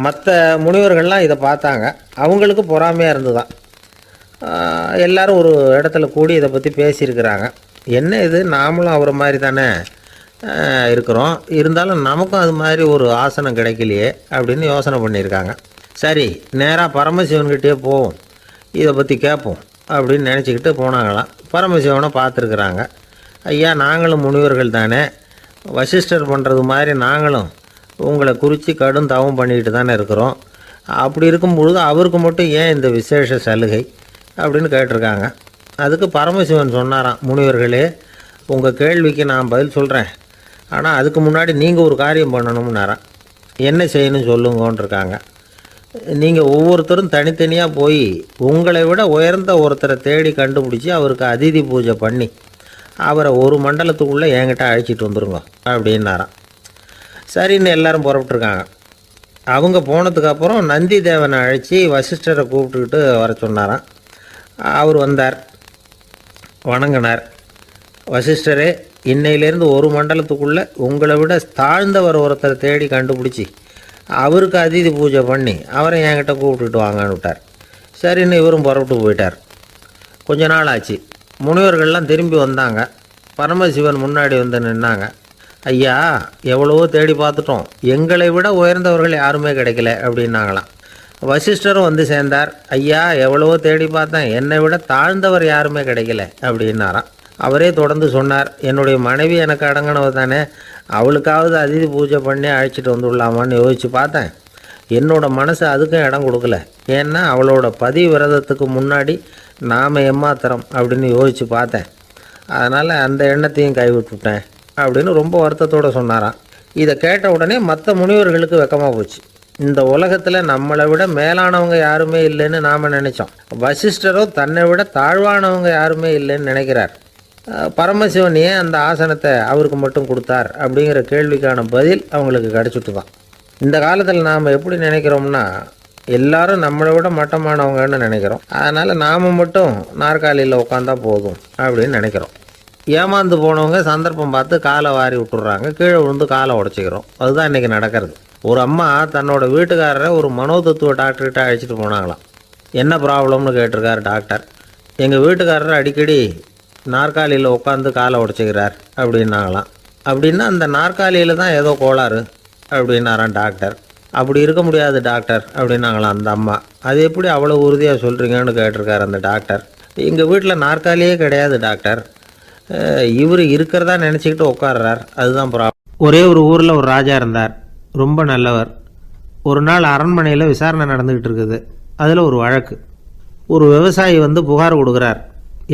மற்ற முனிவர்கள்லாம் இதை பார்த்தாங்க. அவங்களுக்கு பொறாமையாக இருந்துதான். எல்லாரும் ஒரு இடத்துல கூடி இதை பற்றி பேசியிருக்கிறாங்க. என்ன இது, நாமளும் அவரை மாதிரி தானே இருக்கிறோம், இருந்தாலும் நமக்கும் அது மாதிரி ஒரு ஆசனம் கிடைக்கலையே அப்படின்னு யோசனை பண்ணியிருக்காங்க. சரி, நேராக பரமசிவன்கிட்டே போவோம், இதை பற்றி கேட்போம் அப்படின்னு நினச்சிக்கிட்டு போனாங்களாம். பரமசிவனை பார்த்துருக்குறாங்க. ஐயா, நாங்களும் முனிவர்கள் தானே, வசிஷ்டர் பண்ணுறது மாதிரி நாங்களும் உங்களை குறித்து கடும் தவம் பண்ணிக்கிட்டு தானே இருக்கிறோம். அப்படி இருக்கும் பொழுது அவருக்கு மட்டும் ஏன் இந்த விசேஷ சலுகை அப்படின்னு கேட்டிருக்காங்க. அதுக்கு பரமசிவன் சொன்னாராம், முனிவர்களே, உங்கள் கேள்விக்கு நான் பதில் சொல்கிறேன், ஆனால் அதுக்கு முன்னாடி நீங்கள் ஒரு காரியம் பண்ணணும்னாராம். என்ன செய்யணும் சொல்லுங்கன்றிருக்காங்க. நீங்கள் ஒவ்வொருத்தரும் தனித்தனியாக போய் உங்களை விட உயர்ந்த ஒருத்தரை தேடி கண்டுபிடிச்சி அவருக்கு அதிதி பூஜை பண்ணி அவரை ஒரு மண்டலத்துக்குள்ளே என்கிட்ட அழைச்சிட்டு வந்துருங்க அப்படின்னாராம். சரின்னு எல்லாரும் புறப்பட்டுருக்காங்க. அவங்க போனதுக்கப்புறம் நந்தி தேவனை அழைச்சி வசிஷ்டரை கூப்பிட்டுக்கிட்டு வர சொன்னாராம். அவர் வந்தார், வணங்கினார். வசிஷ்டரே, இன்னையிலேருந்து ஒரு மண்டலத்துக்குள்ளே உங்களை விட தாழ்ந்தவர் ஒருத்தரை தேடி கண்டுபிடிச்சி அவருக்கு அதிதி பூஜை பண்ணி அவரை என்கிட்ட கூப்பிட்டுட்டு வாங்கன்னு விட்டார். சரின்னு இவரும் புறப்பட்டு போயிட்டார். கொஞ்ச நாள் ஆச்சு. முனிவர்கள்லாம் திரும்பி வந்தாங்க. பரமசிவன் முன்னாடி நின்னாங்க. ஐயா, எவ்வளவோ தேடி பார்த்துட்டோம், எங்களை விட உயர்ந்தவர்கள் யாருமே கிடைக்கல அப்படின்னாங்களாம். வசிஷ்டரும் சேர்ந்தார். ஐயா, எவ்வளவோ தேடி பார்த்தேன், என்னை விட தாழ்ந்தவர் யாருமே கிடைக்கல அப்படின்னாராம். அவரே தொடர்ந்து சொன்னார், என்னுடைய மனைவி எனக்கு அடங்கினவ தானே, அவளுக்காவது அதிதி பூஜை பண்ணி அழைச்சிட்டு வந்துடலாமான்னு யோசித்து பார்த்தேன். என்னோட மனசு அதுக்கும் இடம் கொடுக்கல. ஏன்னா அவளோட பதி விரதத்துக்கு முன்னாடி நாம் ஏமாத்திரம் அப்படின்னு யோசித்து பார்த்தேன். அதனால் அந்த எண்ணத்தையும் கைவிட்டுவிட்டேன் அப்படின்னு ரொம்ப வருத்தத்தோடு சொன்னாராம். இதை கேட்ட உடனே மற்ற முனிவர்களுக்கு வெக்கமாக போச்சு. இந்த உலகத்தில் நம்மளை விட மேலானவங்க யாருமே இல்லைன்னு நாம் நினச்சோம். வசிஷ்டரோ தன்னை விட தாழ்வானவங்க யாருமே இல்லைன்னு நினைக்கிறார். பரமசிவன் ஏன் அந்த ஆசனத்தை அவருக்கு மட்டும் கொடுத்தார் அப்படிங்கிற கேள்விக்கான பதில் அவங்களுக்கு கிடச்சிட்டு தான். இந்த காலத்தில் நாம் எப்படி நினைக்கிறோம்னா, எல்லாரும் நம்மளை விட மட்டமானவங்கன்னு நினைக்கிறோம். அதனால் நாம் மட்டும் நாற்காலியில் உட்காந்தா போதும் அப்படின்னு நினைக்கிறோம். ஏமாந்து போனவங்க சந்தர்ப்பம் பார்த்து காலை வாரி விட்டுறாங்க, கீழே விழுந்து காலை உடச்சிக்கிறோம். அதுதான் இன்றைக்கி நடக்கிறது. ஒரு அம்மா தன்னோட வீட்டுக்காரரை ஒரு மனோதத்துவ டாக்டர்கிட்ட அழைச்சிட்டு போனாங்களாம். என்ன ப்ராப்ளம்னு கேட்டிருக்கார் டாக்டர். எங்கள் வீட்டுக்காரர் அடிக்கடி நாற்காலியில் உட்காந்து காலை உடச்சிக்கிறார் அப்படின்னாங்களாம். அப்படின்னா அந்த நாற்காலியில் தான் ஏதோ கோளாறு அப்படின்னாரான் டாக்டர். அப்படி இருக்க முடியாது டாக்டர் அப்படின்னாங்களாம் அந்த அம்மா. அது எப்படி அவ்வளோ உறுதியாக சொல்கிறீங்கன்னு கேட்டிருக்கார் அந்த டாக்டர். எங்கள் வீட்டில் நாற்காலியே கிடையாது டாக்டர், இவர் இருக்கிறதா நினச்சிக்கிட்டு உட்கார்றார், அதுதான் ப்ராப்ளம். ஒரே ஒரு ஊரில் ஒரு ராஜா இருந்தார், ரொம்ப நல்லவர். ஒரு நாள் அரண்மனையில் விசாரணை நடந்துக்கிட்டு இருக்குது. அதில் ஒரு வழக்கு. ஒரு விவசாயி புகார் கொடுக்குறார்.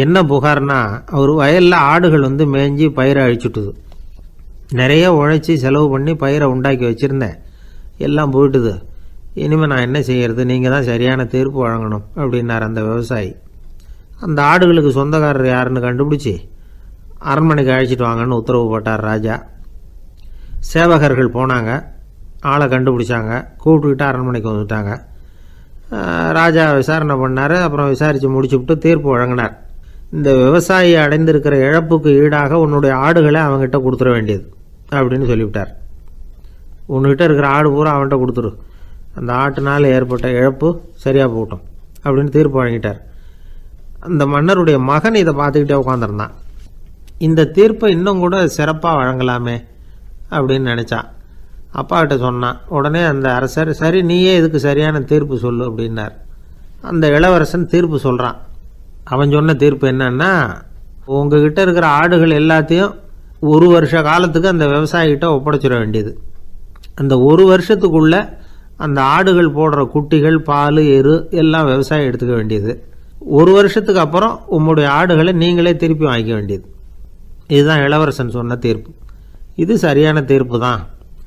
என்ன புகார்னா, அவர் வயலில் ஆடுகள் மேய்ஞ்சி பயிரை அழிச்சுட்டுது. நிறைய உழைச்சி செலவு பண்ணி பயிரை உண்டாக்கி வச்சுருந்தேன், எல்லாம் போயிட்டுது. இனிமேல் நான் என்ன செய்கிறது, நீங்கள் தான் சரியான தீர்ப்பு வழங்கணும் அப்படின்னார் அந்த விவசாயி. அந்த ஆடுகளுக்கு சொந்தக்காரர் யாருன்னு கண்டுபிடிச்சி அரண்மனைக்கு அழைச்சிட்டு வாங்கன்னு உத்தரவு போட்டார் ராஜா. சேவகர்கள் போனாங்க, ஆளை கண்டுபிடிச்சாங்க, கூப்பிட்டுக்கிட்டு அரண்மனைக்கு வந்துட்டாங்க. ராஜா விசாரணை பண்ணார். அப்புறம் விசாரித்து முடிச்சுவிட்டு தீர்ப்பு வழங்கினார். இந்த விவசாயி அடைந்திருக்கிற இழப்புக்கு ஈடாக உன்னுடைய ஆடுகளை அவங்ககிட்ட கொடுத்துட வேண்டியது அப்படின்னு சொல்லிவிட்டார். உன்கிட்ட இருக்கிற ஆடு பூரா அவன்கிட்ட கொடுத்துரு, அந்த ஆட்டுனால் ஏற்பட்ட இழப்பு சரியாக போகட்டும் அப்படின்னு தீர்ப்பு வழங்கிட்டார். அந்த மன்னருடைய மகன் இதை பார்த்துக்கிட்டே உட்காந்துருந்தான். இந்த தீர்ப்பை இன்னும் கூட சிறப்பாக வழங்கலாமே அப்படின்னு நினச்சான். அப்பாக்கிட்ட சொன்னான். உடனே அந்த அரசர், சரி நீயே இதுக்கு சரியான தீர்ப்பு சொல்லு அப்படின்னார். அந்த இளவரசன் தீர்ப்பு சொல்கிறான். அவன் சொன்ன தீர்ப்பு என்னன்னா, உங்ககிட்ட இருக்கிற ஆடுகள் எல்லாத்தையும் ஒரு வருஷ காலத்துக்கு அந்த விவசாயிகிட்ட ஒப்படைச்சிட வேண்டியது. அந்த ஒரு வருஷத்துக்குள்ள அந்த ஆடுகள் போடுற குட்டிகள், பால், எரு எல்லாம் விவசாயம் எடுத்துக்க வேண்டியது. ஒரு வருஷத்துக்கு அப்புறம் உங்களுடைய ஆடுகளை நீங்களே திருப்பி வாங்கிக்க வேண்டியது. இதுதான் இளவரசன் சொன்ன தீர்ப்பு. இது சரியான தீர்ப்பு தான்.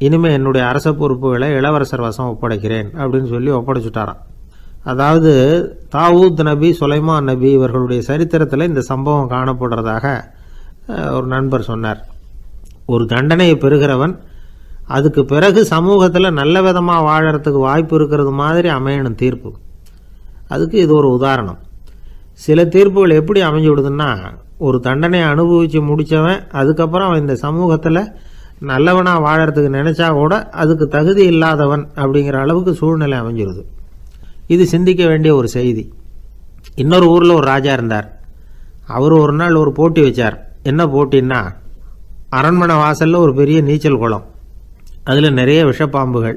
இனிமேல் என்னுடைய அரச பொறுப்புகளை இளவரசர் வசம் ஒப்படைக்கிறேன் அப்படின்னு சொல்லி ஒப்படைச்சுட்டாராம். அதாவது தாவூத் நபி, சுலைமான் நபி இவர்களுடைய சரித்திரத்தில் இந்த சம்பவம் காணப்படுறதாக ஒரு நண்பர் சொன்னார். ஒரு தண்டனையை பெறுகிறவன் அதுக்கு பிறகு சமூகத்தில் நல்ல விதமாக வாழறதுக்கு வாய்ப்பு இருக்கிறது மாதிரி அமையணும் தீர்ப்பு. அதுக்கு இது ஒரு உதாரணம். சில தீர்ப்புகள் எப்படி அமைஞ்சு விடுதுன்னா, ஒரு தண்டனையை அனுபவித்து முடித்தவன் அதுக்கப்புறம் அவன் இந்த சமூகத்தில் நல்லவனாக வாழறதுக்கு நினச்சா கூட அதுக்கு தகுதி இல்லாதவன் அப்படிங்கிற அளவுக்கு சூழ்நிலை அமைஞ்சிருது. இது சிந்திக்க வேண்டிய ஒரு செய்தி. இன்னொரு ஊரில் ஒரு ராஜா இருந்தார். அவர் ஒரு நாள் ஒரு போட்டி வச்சார். என்ன போட்டின்னா, அரண்மனை வாசலில் ஒரு பெரிய நீச்சல் குளம், அதில் நிறைய விஷப்பாம்புகள்.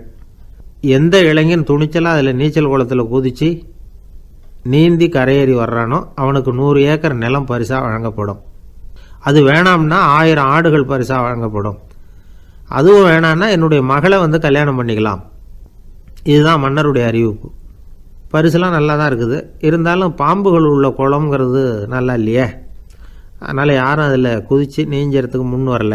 எந்த இளைஞன் துணிச்சலாக அதில் நீச்சல் குளத்தில் குதித்து நீந்தி கரையேறி வர்றானோ அவனுக்கு 100 ஏக்கர் நிலம் பரிசாக வழங்கப்படும். அது வேணாம்னா 1000 ஆடுகள் பரிசாக வழங்கப்படும். அதுவும் வேணான்னா என்னுடைய மகளை வந்து கல்யாணம் பண்ணிக்கலாம். இதுதான் மன்னருடைய அறிவிப்பு. பரிசுலாம் நல்லா தான் இருக்குது. இருந்தாலும் பாம்புகள் உள்ள குளம்ங்கிறது நல்லா இல்லையே. அதனால் யாரும் அதில் குதித்து நீஞ்சறதுக்கு முன் வரல.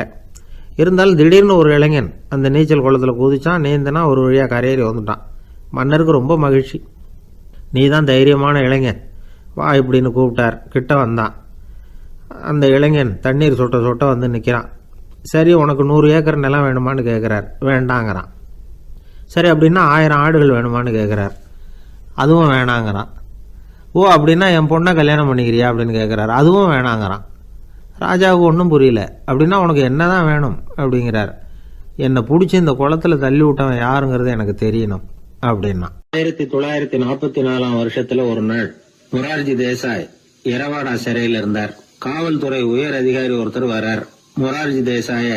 இருந்தாலும் திடீர்னு ஒரு இளைஞன் அந்த நீச்சல் குளத்தில் குதித்தான். நீந்தினா ஒரு வழியாக கரையேறி வந்துட்டான். மன்னருக்கு ரொம்ப மகிழ்ச்சி. நீ தான் தைரியமான இளைஞன், வா இப்படின்னு கூப்பிட்டார். கிட்ட வந்தான். அந்த இளைஞன் தண்ணீர் சொட்ட சொட்ட வந்து நிற்கிறான். சரி, உனக்கு 100 ஏக்கர் நிலம் வேணுமான்னு கேட்குறார். வேண்டாங்கிறான். சரி, அப்படின்னா 1000 ஆடுகள் வேணுமான்னு கேட்குறார். அதுவும் வேணாங்கிறான். ஓ, அப்படின்னா என் பொண்ணை கல்யாணம் பண்ணிக்கிறியா அப்படின்னு கேட்குறாரு. அதுவும் வேணாங்கிறான். ராஜாவுக்கு ஒன்றும் புரியல. அப்படின்னா உனக்கு என்ன தான் வேணும் அப்படிங்கிறார். என்னை பிடிச்சி இந்த குளத்தில் தள்ளி விட்டவன் யாருங்கிறது எனக்கு தெரியணும் அப்படின்னா. 1944 வருஷத்துல ஒரு நாள் மொரார்ஜி தேசாய் எரவாடா சிறையில் இருந்தார். காவல்துறை உயர் அதிகாரி ஒருத்தர் வர்றார். மொரார்ஜி தேசாய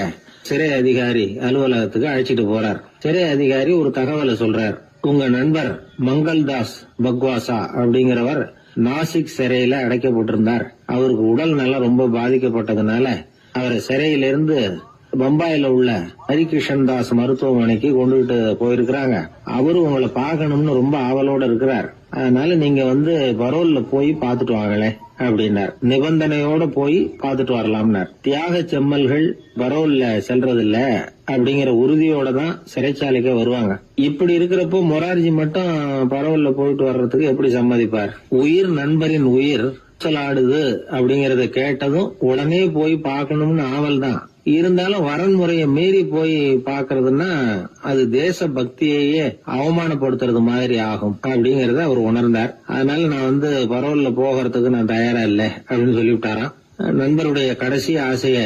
சிறை அதிகாரி அலுவலகத்துக்கு அழைச்சிட்டு போறார். சிறை அதிகாரி ஒரு தகவலை சொல்றார். உங்க நண்பர் மங்கள்தாஸ் பக்வாசா அப்படிங்கிறவர் நாசிக் சிறையில அடைக்கப்பட்டிருந்தார். அவருக்கு உடல் நலம் ரொம்ப பாதிக்கப்பட்டதுனால அவரை சிறையிலிருந்து பம்பாயில உள்ள ஹரிகிருஷ்ணன் தாஸ் மருத்துவமனைக்கு கொண்டுகிட்டு போயிருக்கிறாங்க. அவரு உங்களை பார்க்கணும்னு ரொம்ப ஆவலோட இருக்கிறார். அதனால நீங்க வந்து பரோல்ல போய் பாத்துட்டு வாங்களே அப்படின்னார். நிபந்தனையோட போய் பாத்துட்டு வரலாம்னார். தியாக செம்மல்கள் பரோல்ல செல்றது இல்ல அப்படிங்கிற உறுதியோட தான் சிறைச்சாலைக்கு வருவாங்க. இப்படி இருக்கிறப்போ மொரார்ஜி மட்டும் பரோல்ல போயிட்டு வர்றதுக்கு எப்படி சம்மதிப்பார்? உயிர் நண்பரின் உயிர் ஆடுது அப்படிங்கறத கேட்டதும் உடனே போய் பார்க்கணும்னு ஆவல் தான். இருந்தாலும் வரன்முறையை மீறி போய் பாக்குறதுன்னா அது தேச பக்தியையே அவமானப்படுத்துறது மாதிரி ஆகும் அப்படிங்கறத அவர் உணர்ந்தார். அதனால நான் வந்து பரோல்ல போகிறதுக்கு நான் தயாரா இல்லை அப்படின்னு சொல்லிவிட்டாராம். நண்பருடைய கடைசி ஆசைய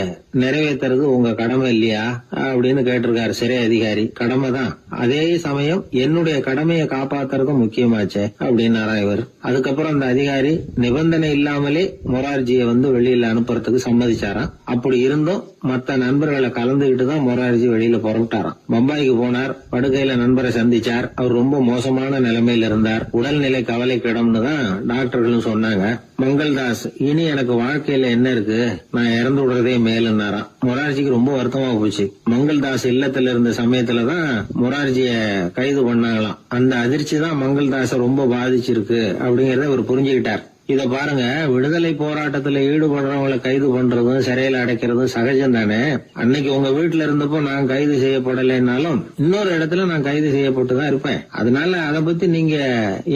நிறைவேற்றுறது உங்க கடமை இல்லையா அப்படின்னு கேட்டிருக்காரு சிறை அதிகாரி. கடமை தான், அதே சமயம் என்னுடைய கடமையை காப்பாத்துறதும் முக்கியமாச்சே அப்படின்னாரா இவர். அதுக்கப்புறம் அந்த அதிகாரி நிபந்தனை இல்லாமலே மொரார்ஜியை வந்து வெளியில அனுப்புறதுக்கு சம்மதிச்சாராம். அப்படி இருந்தும் மத்த நண்பர்களை கலந்துகிட்டு தான் மொரார்ஜி வெளியில புறப்பட்டாராம். பம்பாய்க்கு போனார். படுக்கையில நண்பரை சந்திச்சார். அவர் ரொம்ப மோசமான நிலைமையில இருந்தார். உடல்நிலை கவலைக்கிடம்னு தான் டாக்டர்களும் சொன்னாங்க. மங்கள்தாஸ், இனி எனக்கு வாழ்க்கையில என்ன இருக்கு, நான் இறந்து விடுறதே மேலுன்னாராம். மொரார்ஜிக்கு ரொம்ப வருத்தமா போச்சு. மங்கள்தாஸ் இல்லத்துல இருந்த சமயத்துலதான் மொரார்ஜிய கைது பண்ணாங்களாம். அந்த அதிர்ச்சி தான் மங்கள்தாஸ ரொம்ப பாதிச்சிருக்கு அப்படிங்கறத அவர் புரிஞ்சுக்கிட்டார். இத பாருங்க, விடுதலை போராட்டத்துல ஈடுபடுறவங்களை கைது பண்றதும் சிறையில அடைக்கிறதும் சகஜம் தானே. அன்னைக்கு உங்க வீட்டுல இருந்தப்போ நான் கைது செய்யப்படலைன்னாலும் இன்னொரு இடத்துல நான் கைது செய்யப்பட்டுதான் இருப்பேன். அதனால அதை பத்தி நீங்க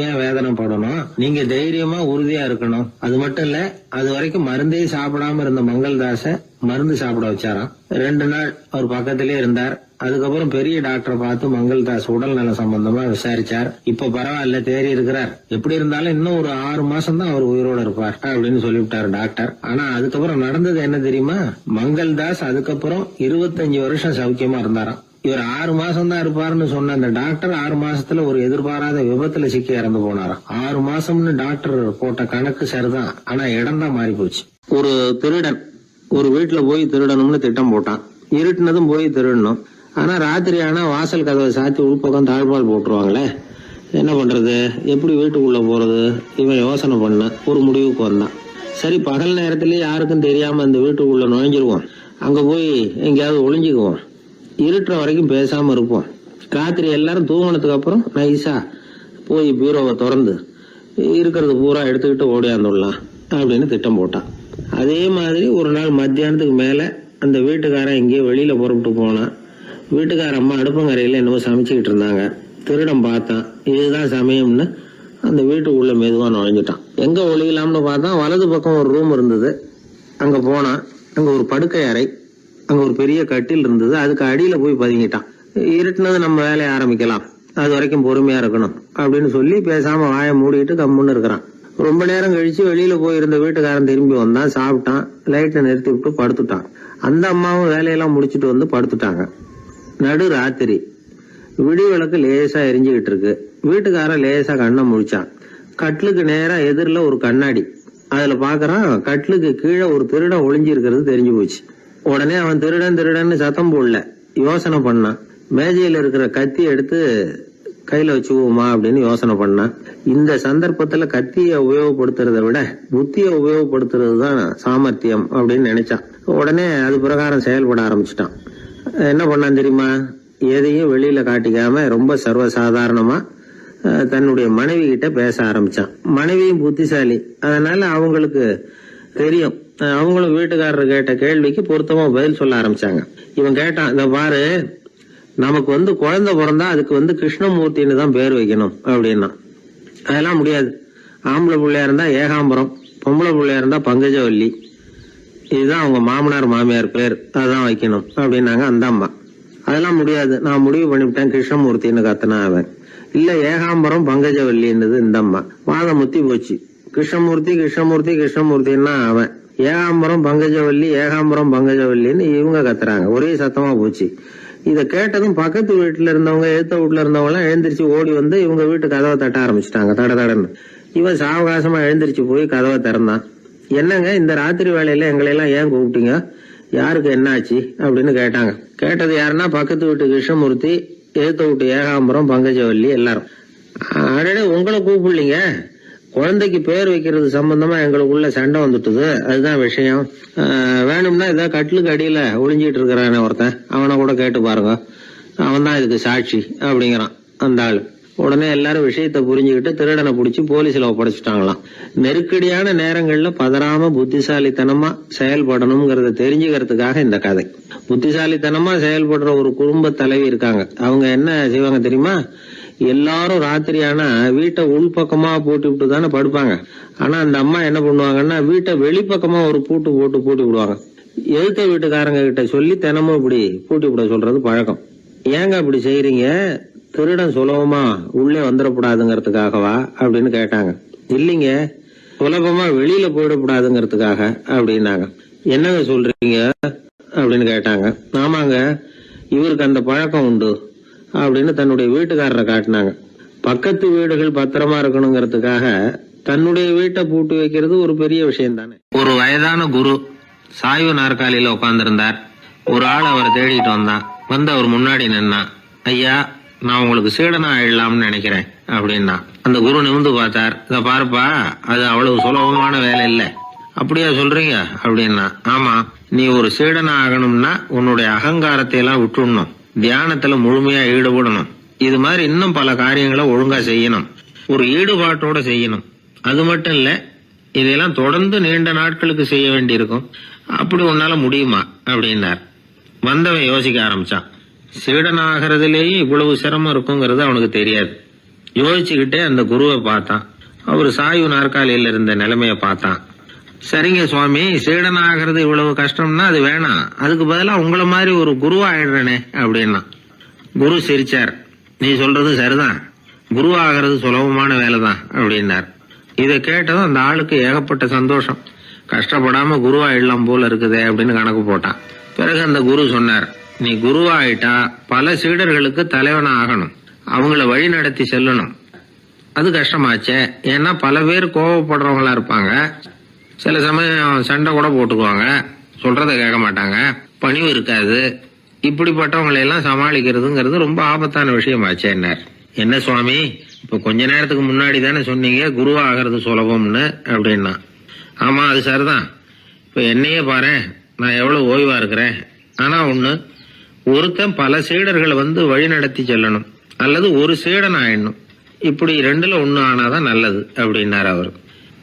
ஏன் வேதனைப்படணும்? நீங்க தைரியமா உறுதியா இருக்கணும். அது மட்டும் இல்ல, அது வரைக்கும் மருந்தே சாப்பிடாம இருந்த மங்கள்தாஸ மருந்து சாப்பிட வச்சாராம். 2 நாள் அவர் பக்கத்திலே இருந்தார். அதுக்கப்புறம் பெரிய டாக்டரை பார்த்து மங்கள்தாஸ் உடல் நல சம்பந்தமா விசாரிச்சார். இப்ப பரவாயில்ல, தேறி இருக்கிறார். எப்படி இருந்தாலும் இன்னும் ஒரு 6 மாசம் தான் அவர் உயிரோட இருப்பார் அப்படின்னு சொல்லிவிட்டாரு டாக்டர். ஆனா அதுக்கப்புறம் நடந்தது என்ன தெரியுமா? மங்கள்தாஸ் அதுக்கப்புறம் 25 வருஷம் சௌக்கியமா இருந்தாராம். இவர் 6 மாசம் தான் இருப்பாருன்னு சொன்ன அந்த டாக்டர் 6 மாசத்துல ஒரு எதிர்பாராத விபத்துல சிக்கி இறந்து போனாராம். 6 மாசம்னு டாக்டர் போட்ட கணக்கு சரிதான், ஆனா இடம் தான் மாறி போச்சு. ஒரு திருடன் ஒரு வீட்டுல போய் திருடணும்னு திட்டம் போட்டான். இருட்டுனதும் போய் திருடணும். ஆனா ராத்திரி ஆனா வாசல் கதவை சாத்தி உள்பக்கம் தாழ்பால் போட்டுருவாங்களே, என்ன பண்றது, எப்படி வீட்டுக்குள்ள போறது? இவன் யோசனை பண்ண ஒரு முடிவுக்கு வந்தான். சரி, பகல் நேரத்திலேயே யாருக்கும் தெரியாம இந்த வீட்டுக்குள்ள நுழைஞ்சிருவோம். அங்க போய் எங்கேயாவது ஒளிஞ்சுக்குவோம், இருட்டுற வரைக்கும் பேசாம இருப்போம், ராத்திரி எல்லாரும் தூங்கினதுக்கு அப்புறம் நைஸா போய் பீரோவை திறந்து இருக்கிறது பூரா எடுத்துக்கிட்டு ஓடியாந்துடலாம் அப்படின்னு திட்டம் போட்டான். அதே மாதிரி ஒரு நாள் மத்தியானத்துக்கு மேல அந்த வீட்டுக்காரன் எங்கேயோ வெளியில புறப்பட்டு போனான். வீட்டுக்கார அம்மா அடுப்பங்கரையில என்னவோ சமைச்சுக்கிட்டு இருந்தாங்க. திருடன் பார்த்தான், இதுதான் சமயம்னு அந்த வீட்டுக்குள்ள மெதுவா நுழைஞ்சிட்டான். எங்க ஒளியலாம்னு பார்த்தா வலது பக்கம் ஒரு ரூம் இருந்தது. அங்க போனான். அங்க ஒரு படுக்கை அறை, அங்க ஒரு பெரிய கட்டில் இருந்தது. அதுக்கு அடியில போய் பதுங்கிட்டான். இருட்டுனது நம்ம வேலையை ஆரம்பிக்கலாம், அது வரைக்கும் பொறுமையா இருக்கணும் அப்படின்னு சொல்லி பேசாம வாயை மூடிட்டு கம்முன்னு இருக்கிறான். ரொம்ப நேரம் கழிச்சு வெளியில போயிருந்த வீட்டுக்காரன் திரும்பி வந்தான், சாப்பிட்டான், லைட்டை நிறுத்தி விட்டு படுத்துட்டான். அந்த அம்மாவும் வேலையெல்லாம் முடிச்சுட்டு வந்து படுத்துட்டாங்க. நடு ராத்திரி, விடி விளக்கு லேசா எரிஞ்சுக்கிட்டு இருக்கு. வீட்டுக்காரன் லேசா கண்ணை முழிச்சான். கட்லுக்கு நேரா எதிரில ஒரு கண்ணாடி, அதுல பாக்குறான் கட்லுக்கு கீழே ஒரு திருடன் ஒளிஞ்சு இருக்கிறது தெரிஞ்சு போச்சு. உடனே அவன் திருடன் திருடன்னு சத்தம் போடல, யோசனை பண்ணான். மேஜையில இருக்கிற கத்தி எடுத்து கையில வச்சுக்குவோமா அப்படின்னு யோசனை பண்ணான். இந்த சந்தர்ப்பத்துல கத்தியை உபயோகப்படுத்துறதை விட புத்தியை உபயோகப்படுத்துறது தான் சாமர்த்தியம் அப்படின்னு நினைச்சான். உடனே அது பிரகாரம் செயல்பட ஆரம்பிச்சிட்டான். என்ன பண்ணான் தெரியுமா? எதையும் வெளியில காட்டிக்காம ரொம்ப சர்வசாதாரணமா தன்னுடைய மனைவி கிட்ட பேச ஆரம்பிச்சான். மனைவியும் புத்திசாலி, அதனால அவங்களுக்கு தெரியும். அவங்களும் வீட்டுக்காரர் கேட்ட கேள்விக்கு பொருத்தமா பதில் சொல்ல ஆரம்பிச்சாங்க. இவன் கேட்டான், இந்த பாரு, நமக்கு குழந்தை பிறந்தா அதுக்கு கிருஷ்ணமூர்த்தின்னு தான் பேர் வைக்கணும் அப்படின்னா. அதெல்லாம் முடியாது. ஆம்பளை பிள்ளையா இருந்தா ஏகாம்பரம், பொம்பளை பிள்ளையா இருந்தா பங்கஜவல்லி, இதுதான் அவங்க மாமனார் மாமியார் பேர், அதான் வைக்கணும் அப்படின்னாங்க அந்த அம்மா. அதெல்லாம் முடியாது, நான் முடிவு பண்ணிவிட்டேன் கிருஷ்ணமூர்த்தின்னு கத்தனா அவன். இல்ல ஏகாம்பரம் பங்கஜவல்லின்றது இந்த அம்மா. வாதம் முத்தி போச்சு. கிருஷ்ணமூர்த்தி கிருஷ்ணமூர்த்தி கிருஷ்ணமூர்த்தின்னா அவன், ஏகாம்பரம் பங்கஜவல்லி ஏகாம்பரம் பங்கஜவல்லின்னு இவங்க கத்துறாங்க. ஒரே சத்தமா போச்சு. இத கேட்டதும் பக்கத்து வீட்டுல இருந்தவங்க, எழுத்த வீட்டுல இருந்தவங்க எல்லாம் எழுந்திரிச்சு ஓடி வந்து இவங்க வீட்டு கதவை தட்ட ஆரம்பிச்சுட்டாங்க. தட தடன்னு. இவன் சாவகாசமா எழுந்திரிச்சு போய் கதவை திறந்தான். என்னங்க இந்த ராத்திரி வேலையில எங்களை எல்லாம் ஏன் கூப்பிட்டீங்க, யாருக்கு என்ன ஆச்சு அப்படின்னு கேட்டாங்க. கேட்டது யாருன்னா பக்கத்து வீட்டு கிருஷ்ணமூர்த்தி, எழுத்த வீட்டு ஏகாம்பரம் பங்கஜவல்லி எல்லாரும். அடடே, உங்களை கூப்பிடலீங்க, குழந்தைக்கு பேர் வைக்கிறது சம்பந்தமா எங்களுக்குள்ள சண்டை வந்துட்டுது, அதுதான் விஷயம். வேணும்னா ஏதாவது கட்டிலுக்கு அடியில ஒளிஞ்சிட்டு இருக்கிறானே ஒருத்தன், அவனை கூட கேட்டு பாருங்க, அவன் தான் இதுக்கு சாட்சி அப்படிங்கிறான் அந்த ஆளு. உடனே எல்லாரும் விஷயத்தை புரிஞ்சுக்கிட்டு திருடனை பிடிச்சி போலீஸ்ல ஒப்படைச்சிட்டாங்களாம். நெருக்கடியான நேரங்கள்ல பதறாம புத்திசாலித்தனமா செயல்படணுங்கிறத தெரிஞ்சுக்கிறதுக்காக இந்த கதை. புத்திசாலித்தனமா செயல்படுற ஒரு குடும்ப தலைவி இருக்காங்க. அவங்க என்ன செய்வாங்க தெரியுமா? எல்லாரும் ராத்திரியானா வீட்டை உள்பக்கமா பூட்டி விட்டு தானே படுப்பாங்க. ஆனா அந்த அம்மா என்ன பண்ணுவாங்கன்னா வீட்டை வெளிப்பக்கமா ஒரு பூட்டு போட்டு பூட்டி விடுவாங்க. எழுத்த வீட்டுக்காரங்க கிட்ட சொல்லி தினமும் இப்படி பூட்டி விட சொல்றது பழக்கம். ஏங்க அப்படி செய்யறீங்க? திருடன் சுலபமா உள்ளே வந்துடக்கூடாதுங்கிறதுக்காகவா அப்படின்னு கேட்டாங்க. இல்லைங்க, சுலபமா வெளியில போயிடக்கூடாதுங்கிறதுக்காக அப்படின்னாங்க. என்னங்க சொல்றீங்க அப்படின்னு கேட்டாங்க. ஆமாங்க, இவருக்கு அந்த பழக்கம் உண்டு அப்படின்னு தன்னுடைய வீட்டுக்காரரை காட்டினாங்க. பக்கத்து வீடுகள் பத்திரமா இருக்கணுங்கிறதுக்காக தன்னுடைய வீட்டை பூட்டி வைக்கிறது ஒரு பெரிய விஷயம் தானே. ஒரு வயதான குரு சாய்வு நாற்காலியில உட்கார்ந்திருந்தார். ஒரு ஆள் அவரை தேடிட்டு வந்தான். வந்து அவர் முன்னாடி நின்னா, ஐயா, நான் உங்களுக்கு சீடனா ஆயிடலாம்னு நினைக்கிறேன் அப்படின்னா. அந்த குரு நிமிந்து பார்த்தார். இத பாருப்பா, அது அவ்வளவு சுலபமான வேலை இல்லை. அப்படியா சொல்றீங்க அப்படின்னா. ஆமா, நீ ஒரு சீடனா ஆகணும்னா உன்னுடைய அகங்காரத்தை எல்லாம் விட்டுடணும், தியானத்துல முழுமையா ஈடுபடணும், இது மாதிரி இன்னும் பல காரியங்களை ஒழுங்கா செய்யணும், ஒரு ஈடுபாட்டோட செய்யணும். அது மட்டும் இல்ல, இதெல்லாம் தொடர்ந்து நீண்ட நாட்களுக்கு செய்ய வேண்டி இருக்கும். அப்படி உன்னால முடியுமா அப்படின்னார். வந்தவன் யோசிக்க ஆரம்பிச்சான். சீடனாகிறதுலேயே இவ்வளவு சிரமம் இருக்குங்கிறது அவனுக்கு தெரியாது. யோசிச்சுக்கிட்டே அந்த குருவை பார்த்தான். அவர் சாய்வு நாற்காலியில இருந்த நிலைமைய பார்த்தான். சரிங்க சுவாமி, சீடனாகிறது இவ்வளவு கஷ்டம்னா அது வேணாம், அதுக்கு பதிலா உங்களை மாதிரி ஒரு குருவா ஆயிடுறேனே அப்படின்னா. குரு சிரிச்சார். நீ சொல்றது சரிதான், குருவாகிறது சுலபமான வேலைதான் அப்படின்னார். இதை கேட்டதும் அந்த ஆளுக்கு ஏகப்பட்ட சந்தோஷம். கஷ்டப்படாம குருவாயிடலாம் போல இருக்குதே அப்படின்னு கணக்கு போட்டான். பிறகு அந்த குரு சொன்னார், நீ குருவாயிட்டா பல சீடர்களுக்கு தலைவனா ஆகணும், அவங்கள வழி நடத்தி செல்லணும். அது கஷ்டமாச்சே. ஏன்னா பல பேர் கோவப்படுறவங்களா இருப்பாங்க, சில சமயம் சண்டை கூட போட்டுக்குவாங்க, சொல்றத கேட்க மாட்டாங்க, பணிவு இருக்காது. இப்படிப்பட்டவங்களை எல்லாம் சமாளிக்கிறதுங்கிறது ரொம்ப ஆபத்தான விஷயமாச்சேன்னார். என்ன சுவாமி, இப்ப கொஞ்ச நேரத்துக்கு முன்னாடி தானே சொன்னீங்க குருவாகிறது சுலபம்னு அப்படின்னா. ஆமா, அது சரிதான். இப்ப என்னையே பாரு, நான் எவ்வளவு ஓய்வா இருக்கிறேன். ஆனா ஒண்ணு, ஒருத்தன் பல சீடர்களை வந்து வழி நடத்தி செல்லணும், அல்லது ஒரு சீடன் ஆயிடணும். இப்படி ரெண்டுல ஒண்ணு ஆனாதான் நல்லது அப்படின்னாரு அவரு.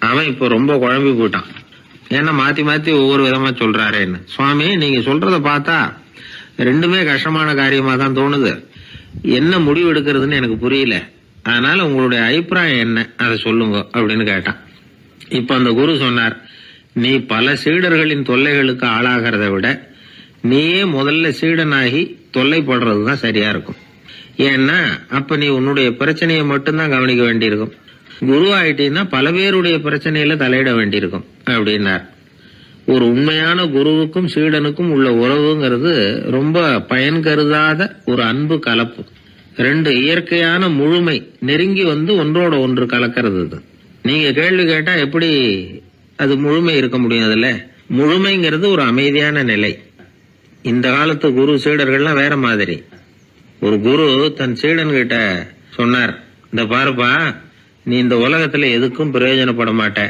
அவன் இப்போ ரொம்ப குழம்பி போயிட்டான். ஏன்னா மாத்தி மாத்தி ஒவ்வொரு விதமா சொல்றாரேன்னு. சுவாமி, நீங்க சொல்றத பார்த்தா ரெண்டுமே கஷ்டமான காரியமா தான் தோணுது. என்ன முடிவு எடுக்கிறதுன்னு எனக்கு புரியல. அதனால உங்களுடைய அபிப்பிராயம் என்ன, அதை சொல்லுங்க அப்படின்னு கேட்டான். இப்ப அந்த குரு சொன்னார், நீ பல சீடர்களின் தொல்லைகளுக்கு ஆளாகிறத விட நீயே முதல்ல சீடனாகி தொல்லைப்படுறதுதான் சரியா இருக்கும். ஏன்னா அப்ப நீ உன்னுடைய பிரச்சனையை மட்டும்தான் கவனிக்க வேண்டியிருக்கும். குரு ஆயிட்டீன்னா பல பேருடைய பிரச்சனையில தலையிட வேண்டியிருக்கும் அப்படின்னார். ஒரு உண்மையான குருவுக்கும் சீடனுக்கும் உள்ள உறவுங்கிறது ரொம்ப பயன் கருதாத ஒரு அன்பு கலப்பு. ரெண்டு இயற்கையான முழுமை நெருங்கி வந்து ஒன்றோட ஒன்று கலக்கிறது. நீங்க கேள்வி கேட்டா எப்படி அது முழுமை இருக்க முடியும்? அதுல முழுமைங்கிறது ஒரு அமைதியான நிலை. இந்த காலத்து குரு சீடர்கள்லாம் வேற மாதிரி. ஒரு குரு தன் சீடன் கிட்ட சொன்னார், இந்த பாருப்பா, நீ இந்த உலகத்துல எதுக்கும் பிரயோஜனப்பட மாட்ட,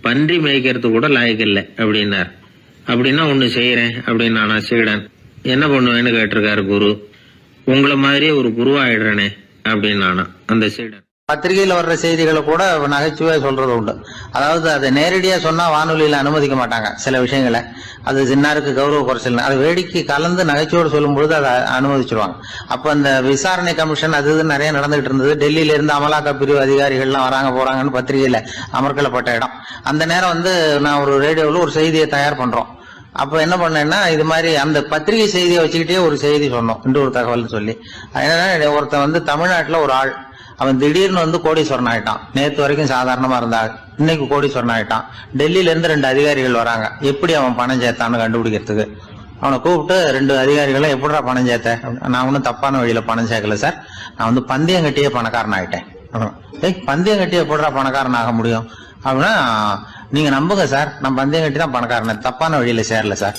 பன்றி மேய்க்கிறது கூட லாயக்கில்லை அப்படின்னார். அப்படின்னா ஒண்ணு செய்யறேன் அப்படின்னு சீடன். என்ன பண்ணுவேன்னு கேட்டிருக்காரு குரு. உங்களை மாதிரியே ஒரு குருவாயிடுறேனே அப்படின்னு அந்த சீடன். பத்திரிகையில வர்ற செய்திகளை கூட நகைச்சுவையா சொல்றது உண்டு. அதாவது அதை நேரடியா சொன்னா வானொலியில அனுமதிக்க மாட்டாங்க சில விஷயங்களை. அது சின்னாருக்கு கௌரவ குறைச்சல். அது வேடிக்கை கலந்து நகைச்சுவோடு சொல்லும் பொழுது அதை அனுமதிச்சிருவாங்க. அப்ப அந்த விசாரணை கமிஷன் அது இது நிறைய நடந்துகிட்டு இருந்தது. டெல்லியில இருந்து அமலாக்க பிரிவு அதிகாரிகள்லாம் வராங்க போறாங்கன்னு பத்திரிகையில அமர்க்கலப்பட்ட இடம். அந்த நேரம் வந்து நான் ஒரு ரேடியோவில் ஒரு செய்தியை தயார் பண்றோம். அப்ப என்ன பண்ணேன்னா, இது மாதிரி அந்த பத்திரிகை செய்தியை வச்சுக்கிட்டே ஒரு செய்தி சொன்னோம், இன்னொரு தகவல் சொல்லி. அதனால ஒருத்தன் வந்து தமிழ்நாட்டுல ஒரு ஆள், அவன் திடீர்னு வந்து கோடீஸ்வரன் ஆயிட்டான். நேற்று வரைக்கும் சாதாரணமா இருந்தா இன்னைக்கு கோடீஸ்வரன் ஆயிட்டான். டெல்லியில இருந்து 2 அதிகாரிகள் வராங்க, எப்படி அவன் பணம் சேர்த்தான்னு கண்டுபிடிக்கிறதுக்கு. அவனை கூப்பிட்டு 2 அதிகாரிகளும் எப்படிடா பணம் சேர்த்த? நான் ஒன்னும் தப்பான வழியில பணம் சேர்க்கல சார், நான் வந்து பந்தயம் கட்டியே பணக்காரன் ஆயிட்டேன். பந்தயம் கட்டி எப்படிடா பணக்காரன் ஆக முடியும் அப்படின்னா, நீங்க நம்புங்க சார், நான் பந்தயம் கட்டி தான் பணக்காரன், தப்பான வழியில சேரல சார்.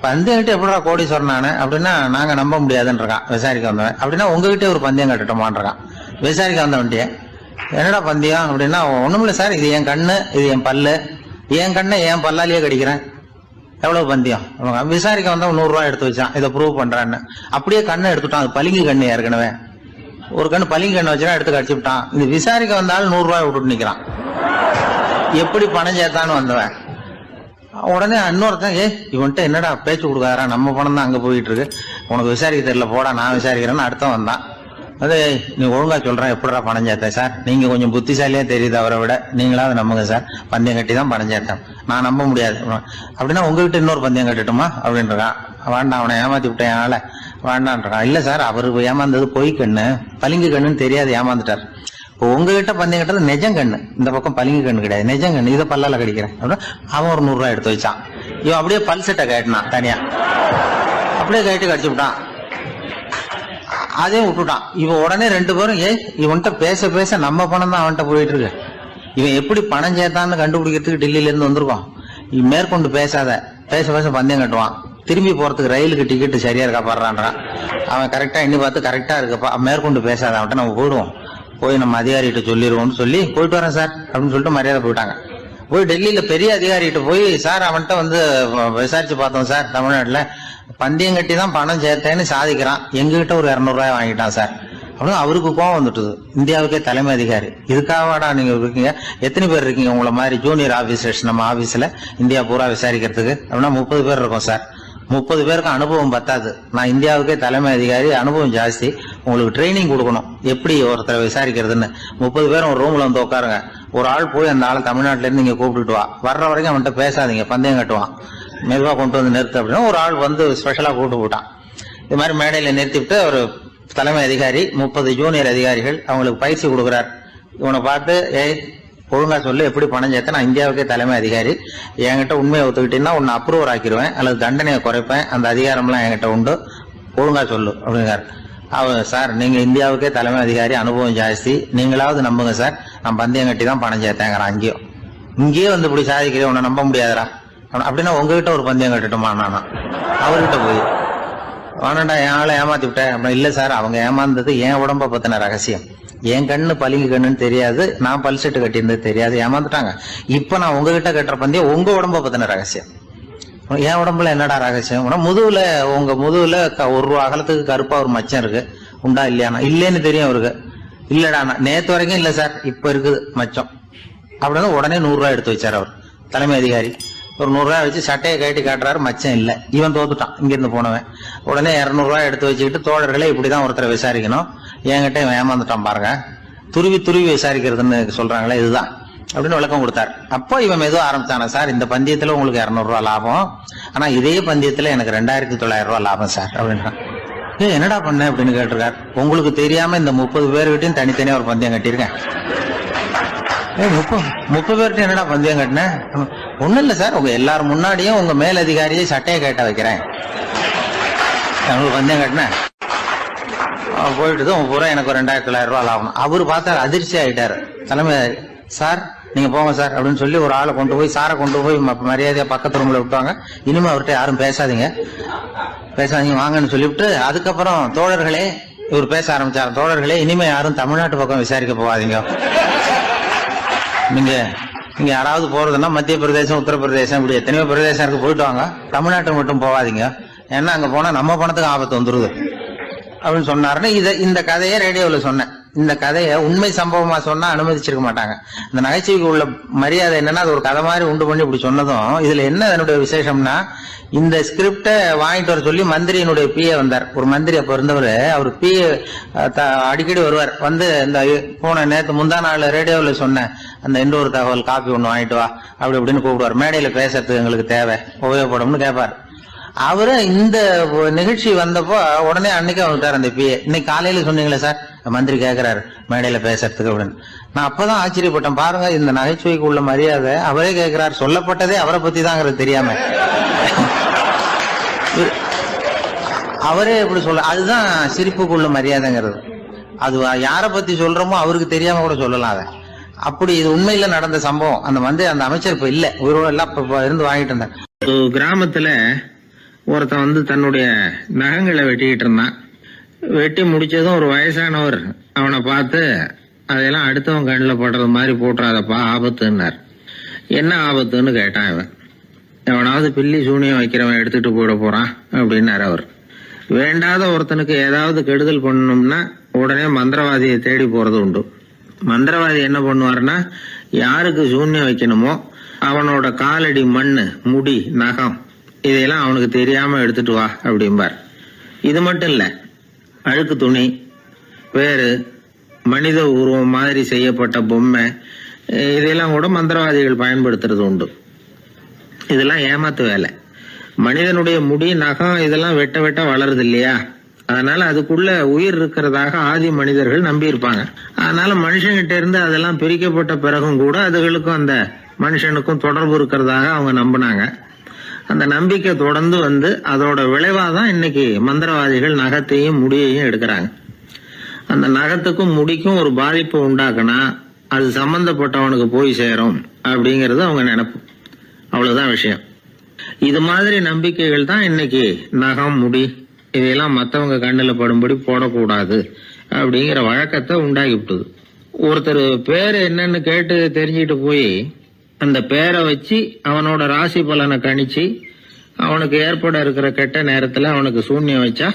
பந்தயம் கட்டி எப்படிடா கோடீஸ்வரன் ஆனேன் அப்படின்னா, நாங்க நம்ப முடியாதுன்றான் விசாரிக்க வந்தவன். அப்படின்னா உங்ககிட்ட ஒரு பந்தயம் கட்டட்டுமான்றான் விசாரிக்க வந்தவன்ட்டிய. என்னடா பந்தயம் அப்படின்னா, ஒண்ணுமில்ல சார், இது என் கண்ணு, இது என் பல்லு, என் கண்ணை என் பல்லாலேயே கடிக்கிறேன், எவ்வளவு பந்தயம். விசாரிக்க வந்தவன் 100 ரூபாய் எடுத்து வச்சான், இதை ப்ரூவ் பண்றான்னு. அப்படியே கண்ணை எடுத்துட்டான். அது பளிங்கு கண்ணு, ஏற்கனவே ஒரு கண்ணு பளிங்கு கண்ணை வச்சுனா எடுத்து கடிச்சு விட்டான். இது விசாரிக்க வந்தாலும் 100 ரூபாய் விட்டுட்டு நிக்கிறான். எப்படி பணம் சேர்த்தான்னு வந்தவன். உடனே இன்னொருத்தன், இவன்ட்ட என்னடா பேச்சு கொடுக்காரா, நம்ம பணம் தான் அங்க போயிட்டு இருக்கு, உனக்கு விசாரிக்க தெரியல, போடா நான் விசாரிக்கிறேன்னு அடுத்த வந்தான். அது நீ ஒழுங்கா சொல்றேன், எப்படிடா பணம் சேர்த்தேன் சார், நீங்க கொஞ்சம் புத்திசாலியா தெரியுது அவரை விட, நீங்களாவது நம்புங்க சார், பந்தயம் கட்டி தான் பணம் சேர்த்தேன், நான் நம்ப முடியாது. அப்படின்னா உங்ககிட்ட இன்னொரு பந்தயம் கட்டட்டுமா அப்படின்றான். வேண்டாம், அவனை ஏமாத்தி விட்டேன் அதனால வேண்டான்றான். இல்ல சார், அவரு ஏமாந்தது பொய் கண்ணு, பளிங்கு கண்ணுன்னு தெரியாது, ஏமாந்துட்டார். உங்ககிட்ட பந்தயம் கட்டுறது நெஜம் கண்ணு, இந்த பக்கம் பளிங்கு கண்ணு கிடையாது, நெஜம் கண்ணு, இதை பல்லால கடிக்கிறேன் அப்படின்னா அவன் ஒரு 100 ரூபாய் எடுத்து வச்சான். இவன் அப்படியே பல்செட்டை கட்டினான் தனியா, அப்படியே கட்டி கடிச்சு விட்டான். அதையும் விட்டுட்டான். இவன் உடனே 2 பேரும், இவன்கிட்ட பேச பேச நம்ம பணம் தான் அவன்கிட்ட போயிட்டு இருக்கு, இவன் எப்படி பணம் சேர்த்தான்னு கண்டுபிடிக்கிறதுக்கு டெல்லியில இருந்து வந்திருக்கோம், இவன் மேற்கொண்டு பேசாத, பேச பேச பந்தயம் கட்டுவான். திரும்பி போறதுக்கு ரயிலுக்கு டிக்கெட் சரியா இருக்கா பாடுறான்றான். அவன் கரெக்டா எண்ணி பார்த்து கரெக்டா இருக்குப்பா, மேற்கொண்டு பேசாத, அவன்கிட்ட நம்ம போயிடுவோம், போய் நம்ம அதிகாரிகிட்ட சொல்லிடுவோம்னு சொல்லி போயிட்டு வரேன் சார் அப்படின்னு சொல்லிட்டு மரியாதை போயிட்டாங்க. போய் டெல்லியில பெரிய அதிகாரிகிட்ட போய், சார் அவன்கிட்ட வந்து விசாரிச்சு பார்த்தோம் சார், தமிழ்நாட்டுல பந்தயம் கட்டி தான் பணம் சேர்த்தேன்னு சாதிக்கிறான், எங்ககிட்ட ஒரு 200 ரூபாய் வாங்கிட்டான் சார் அப்படின்னு. அவருக்கு கோவம் வந்துட்டுது. இந்தியாவுக்கே தலைமை அதிகாரி, இதுக்காகவாடா நீங்க இருக்கீங்க, எத்தனை பேர் இருக்கீங்க உங்களை மாதிரி ஜூனியர் ஆபீசர்ஸ் நம்ம ஆபீஸ்ல இந்தியா பூரா விசாரிக்கிறதுக்கு அப்படின்னா 30 பேர் இருக்கோம் சார். 30 பேருக்கு அனுபவம் பத்தாது, நான் இந்தியாவுக்கே தலைமை அதிகாரி, அனுபவம் ஜாஸ்தி, உங்களுக்கு ட்ரைனிங் கொடுக்கணும் எப்படி ஒருத்தரை விசாரிக்கிறதுன்னு. 30 பேரும் ஒரு ரூம்ல வந்து உட்காருங்க, ஒரு ஆள் போய் அந்த ஆளை தமிழ்நாட்டுல இருந்து நீங்க கூப்பிட்டுட்டு வா, வர்ற வரைக்கும் அவன்கிட்ட பேசாதீங்க, பந்தயம் கட்டுவான், மெதுவா கொண்டு வந்து நிறுத்து அப்படின்னா ஒரு ஆள் வந்து ஸ்பெஷலா கூப்பிட்டு போட்டான். இது மாதிரி மேடையில நிறுத்திவிட்டு ஒரு தலைமை அதிகாரி 30 ஜூனியர் அதிகாரிகள் அவங்களுக்கு பயிற்சி கொடுக்குறார். இவனை பார்த்து, ஒழுங்கா சொல்லு, எப்படி பணம் சேர்த்த, நான் இந்தியாவுக்கே தலைமை அதிகாரி, என்கிட்ட உண்மையை ஒத்துக்கிட்டீங்கன்னா உன்னை அப்ரூவர் ஆக்கிடுவேன் அல்லது தண்டனையை குறைப்பேன், அந்த அதிகாரம்லாம் என்கிட்ட உண்டு, ஒழுங்கா சொல்லு அப்படிங்கிறார். அவர், சார் நீங்க இந்தியாவுக்கே தலைமை அதிகாரி, அனுபவம் ஜாஸ்தி, நீங்களாவது நம்புங்க சார், நான் பந்தயம் கட்டி தான் பணம் சேர்த்தேங்கிறான். இங்கேயே வந்து இப்படி சாதிக்கிறேன், உன்னை நம்ப முடியாதரா அப்படின்னா உங்ககிட்ட ஒரு பந்தயம் கட்டட்டுமா நானா அவர்கிட்ட போய், வேணாண்டா என் ஆளை ஏமாத்தி விட்டேன் அப்படின்னா, இல்ல சார் அவங்க ஏமாந்தது என் உடம்ப பத்தின ரகசியம், என் கண்ணு பளிங்கு கண்ணுன்னு தெரியாது, நான் பல்செட்டு கட்டியிருந்தது தெரியாது, ஏமாந்துட்டாங்க, இப்ப நான் உங்ககிட்ட கட்டுற பந்தயம் உங்க உடம்ப பத்தின ரகசியம், என் உடம்புல என்னடா ரகசியம்? முதுகுல உங்க முதுகுல 1 ரூபா அகலத்துக்கு கருப்பா ஒரு மச்சம் இருக்கு, உண்டா இல்லையானா? இல்லைன்னு தெரியும் அவருக்கு. இல்லடா நேத்து வரைக்கும் இல்ல சார், இப்ப இருக்குது மச்சம் அப்படின்னு உடனே 100 ரூபாய் எடுத்து வச்சார் அவர் தலைமை அதிகாரி. ஒரு 100 ரூபாய் வச்சு சட்டையை கட்டி காட்டுறாரு, மச்சம் இல்ல. இவன் தோத்துட்டான், இங்க இருந்து போனவன். உடனே 200 ரூபாய் எடுத்து வச்சுக்கிட்டு, தோழர்களே இப்படிதான் ஒருத்தரை விசாரிக்கணும், என்கிட்ட இவன் ஏமாந்துட்டான் பாருங்க, துருவி துருவி விசாரிக்கிறதுன்னு சொல்றாங்களே இதுதான் அப்படின்னு விளக்கம் கொடுத்தாரு. அப்போ இவன் மெதுவா ஆரம்பிச்சானா, சார் இந்த பந்தயத்துல உங்களுக்கு 200 ரூபாய் லாபம், ஆனா இதே பந்தயத்துல எனக்கு 2900 ரூபாய் லாபம் சார் அப்படின்றான். என்னடா பண்ண அப்படின்னு கேட்டிருக்காரு. உங்களுக்கு தெரியாம இந்த 30 பேர்கிட்டையும் தனித்தனியா ஒரு பந்தயம் கட்டியிருக்கேன். 30 பேர்கிட்ட என்னடா பந்தயம் கட்டினேன்? ஒண்ணும் இல்ல சார், உங்க எல்லாரும் முன்னாடியும் உங்க மேலதிகாரியை சட்டையை கேட்ட வைக்கிறேன், உங்களுக்கு பந்தயம் கட்டினேன். போயிட்டு பூரா எனக்கு 2900 ரூபாய் லாபம். அவரு பார்த்தா அதிர்ச்சி ஆயிட்டாரு. தலைமை சார் நீங்க போங்க சார் அப்படின்னு சொல்லி ஒரு ஆளை கொண்டு போய், சாரை கொண்டு போய் மரியாதையா பக்கத்து ரூம்ல விட்டாங்க. இனிமே அவர்கிட்ட யாரும் பேசாதீங்க வாங்கன்னு சொல்லிவிட்டு, அதுக்கப்புறம் தோழர்களே இவர் பேச ஆரம்பிச்சார். தோழர்களே இனிமே யாரும் தமிழ்நாட்டு பக்கம் விசாரிக்க போகாதீங்க. நீங்க யாராவது போறதுன்னா மத்திய பிரதேசம், உத்தரப்பிரதேசம், இப்படி எத்தனையோ பிரதேசம் இருக்கு, போயிட்டு வாங்க. தமிழ்நாட்டுக்கு மட்டும் போகாதீங்க, ஏன்னா அங்க போனா நம்ம பணத்துக்கு ஆபத்து வந்துருது அப்படின்னு சொன்னாருன்னு இந்த கதையை ரேடியோவில் சொன்னேன். இந்த கதையை உண்மை சம்பவமா சொன்னா அனுமதிச்சிருக்க மாட்டாங்க. இந்த நகைச்சுவைக்கு உள்ள மரியாதை என்னன்னா, அது ஒரு கதை மாதிரி உண்டு பண்ணி இப்படி சொன்னதும், இதுல என்ன என்னுடைய விசேஷம்னா, இந்த ஸ்கிரிப்டை வாங்கிட்டு வர சொல்லி மந்திரியினுடைய பிஏ வந்தார். ஒரு மந்திரி அப்ப இருந்தவர், அவர் பிஏ அடிக்கடி வருவார். வந்து இந்த போன நேற்று முந்தா நாள் ரேடியோவில் சொன்ன அந்த இன்னொரு தகவல் காப்பி ஒண்ணு வாங்கிட்டு வா அப்படி இப்படின்னு கூப்பிடுவார். மேடையில பேசுறதுக்கு எங்களுக்கு தேவை, உபயோகப்படும்னு கேட்பார். அவரு இந்த நிகழ்ச்சி வந்தப்போ உடனே அன்னைக்கு வந்துட்டார் அந்த பிஏ. இன்னைக்கு காலையில சொன்னீங்களே சார், மந்திரி கேட்கிறாரு மேடையில பேசுறதுக்கு அப்படின்னு. நான் அப்பதான் ஆச்சரியப்பட்டேன். பாருங்க, இந்த நகைச்சுவைக்கு உள்ள மரியாதை. அவரே கேட்கிறார், சொல்லப்பட்டதே அவரை பத்தி தாங்கிறது தெரியாம அவரே எப்படி சொல்ல. அதுதான் சிரிப்புக்குள்ள மரியாதைங்கிறது. அது யார பத்தி சொல்றோமோ அவருக்கு தெரியாம கூட சொல்லலாம். அதை அப்படி இது உண்மையில நடந்த சம்பவம். அந்த அமைச்சர் இப்ப இல்ல, உயிரோட எல்லாம் இருந்து வாங்கிட்டு இருந்தார். கிராமத்துல ஒருத்தன் தன்னுடைய நகங்களை வெட்டிக்கிட்டு இருந்தான். வெட்டி முடிச்சதும் ஒரு வயசானவர் அவனை பார்த்து, அதெல்லாம் அடுத்தவன் கண்ணில் படுறது மாதிரி போட்டுறாதப்பா, ஆபத்துன்னார். என்ன ஆபத்துன்னு கேட்டான் இவன். எவனாவது பில்லி சூனியம் வைக்கிறவன் எடுத்துட்டு போயிட போறான் அப்படின்னாரு அவர். வேண்டாத ஒருத்தனுக்கு ஏதாவது கெடுதல் பண்ணணும்னா உடனே மந்திரவாதியை தேடி போறது உண்டு. மந்திரவாதி என்ன பண்ணுவாருன்னா, யாருக்கு சூன்யம் வைக்கணுமோ அவனோட காலடி மண்ணு, முடி, நகம் இதையெல்லாம் அவனுக்கு தெரியாம எடுத்துட்டு வா அப்படிம்பார். இது மட்டும் இல்ல, அழுக்கு துணி, பேரு, மனித உருவம் மாதிரி செய்யப்பட்ட பொம்மை இதையெல்லாம் கூட மந்திரவாதிகள் பயன்படுத்துறது உண்டு. இதெல்லாம் ஏமாத்து வேலை. மனிதனுடைய முடி, நகம் இதெல்லாம் வெட்ட வெட்ட வளருது இல்லையா, அதனால அதுக்குள்ள உயிர் இருக்கிறதாக ஆதி மனிதர்கள் நம்பி இருப்பாங்க. அதனால மனுஷங்கிட்ட இருந்து அதெல்லாம் பிரிக்கப்பட்ட பிறகும் கூட அதுகளுக்கும் அந்த மனுஷனுக்கும் தொடர்பு இருக்கிறதாக அவங்க நம்பினாங்க. அந்த நம்பிக்கை தொடர்ந்து அதோட விளைவாதான் இன்னைக்கு மந்திரவாதிகள் நகத்தையும் முடியையும் எடுக்கிறாங்க. அந்த நகத்துக்கும் முடிக்கும் ஒரு பாதிப்பு உண்டாக்குனா அது சம்பந்தப்பட்டவனுக்கு போய் சேரும் அப்படிங்கறது அவங்க நினைப்பு. அவ்வளவுதான் விஷயம். இது மாதிரி நம்பிக்கைகள் தான் இன்னைக்கு நகம், முடி இதையெல்லாம் மற்றவங்க கண்ணில் படும்படி போடக்கூடாது அப்படிங்கிற வழக்கத்தை உண்டாக்கி விட்டுது. ஒருத்தர் பேரு என்னன்னு கேட்டு தெரிஞ்சுட்டு போய் அந்த பேரை வச்சு அவனோட ராசி பலனை கணிச்சு அவனுக்கு ஏற்பட இருக்கிற கெட்ட நேரத்துல அவனுக்கு சூன்யம் வச்சா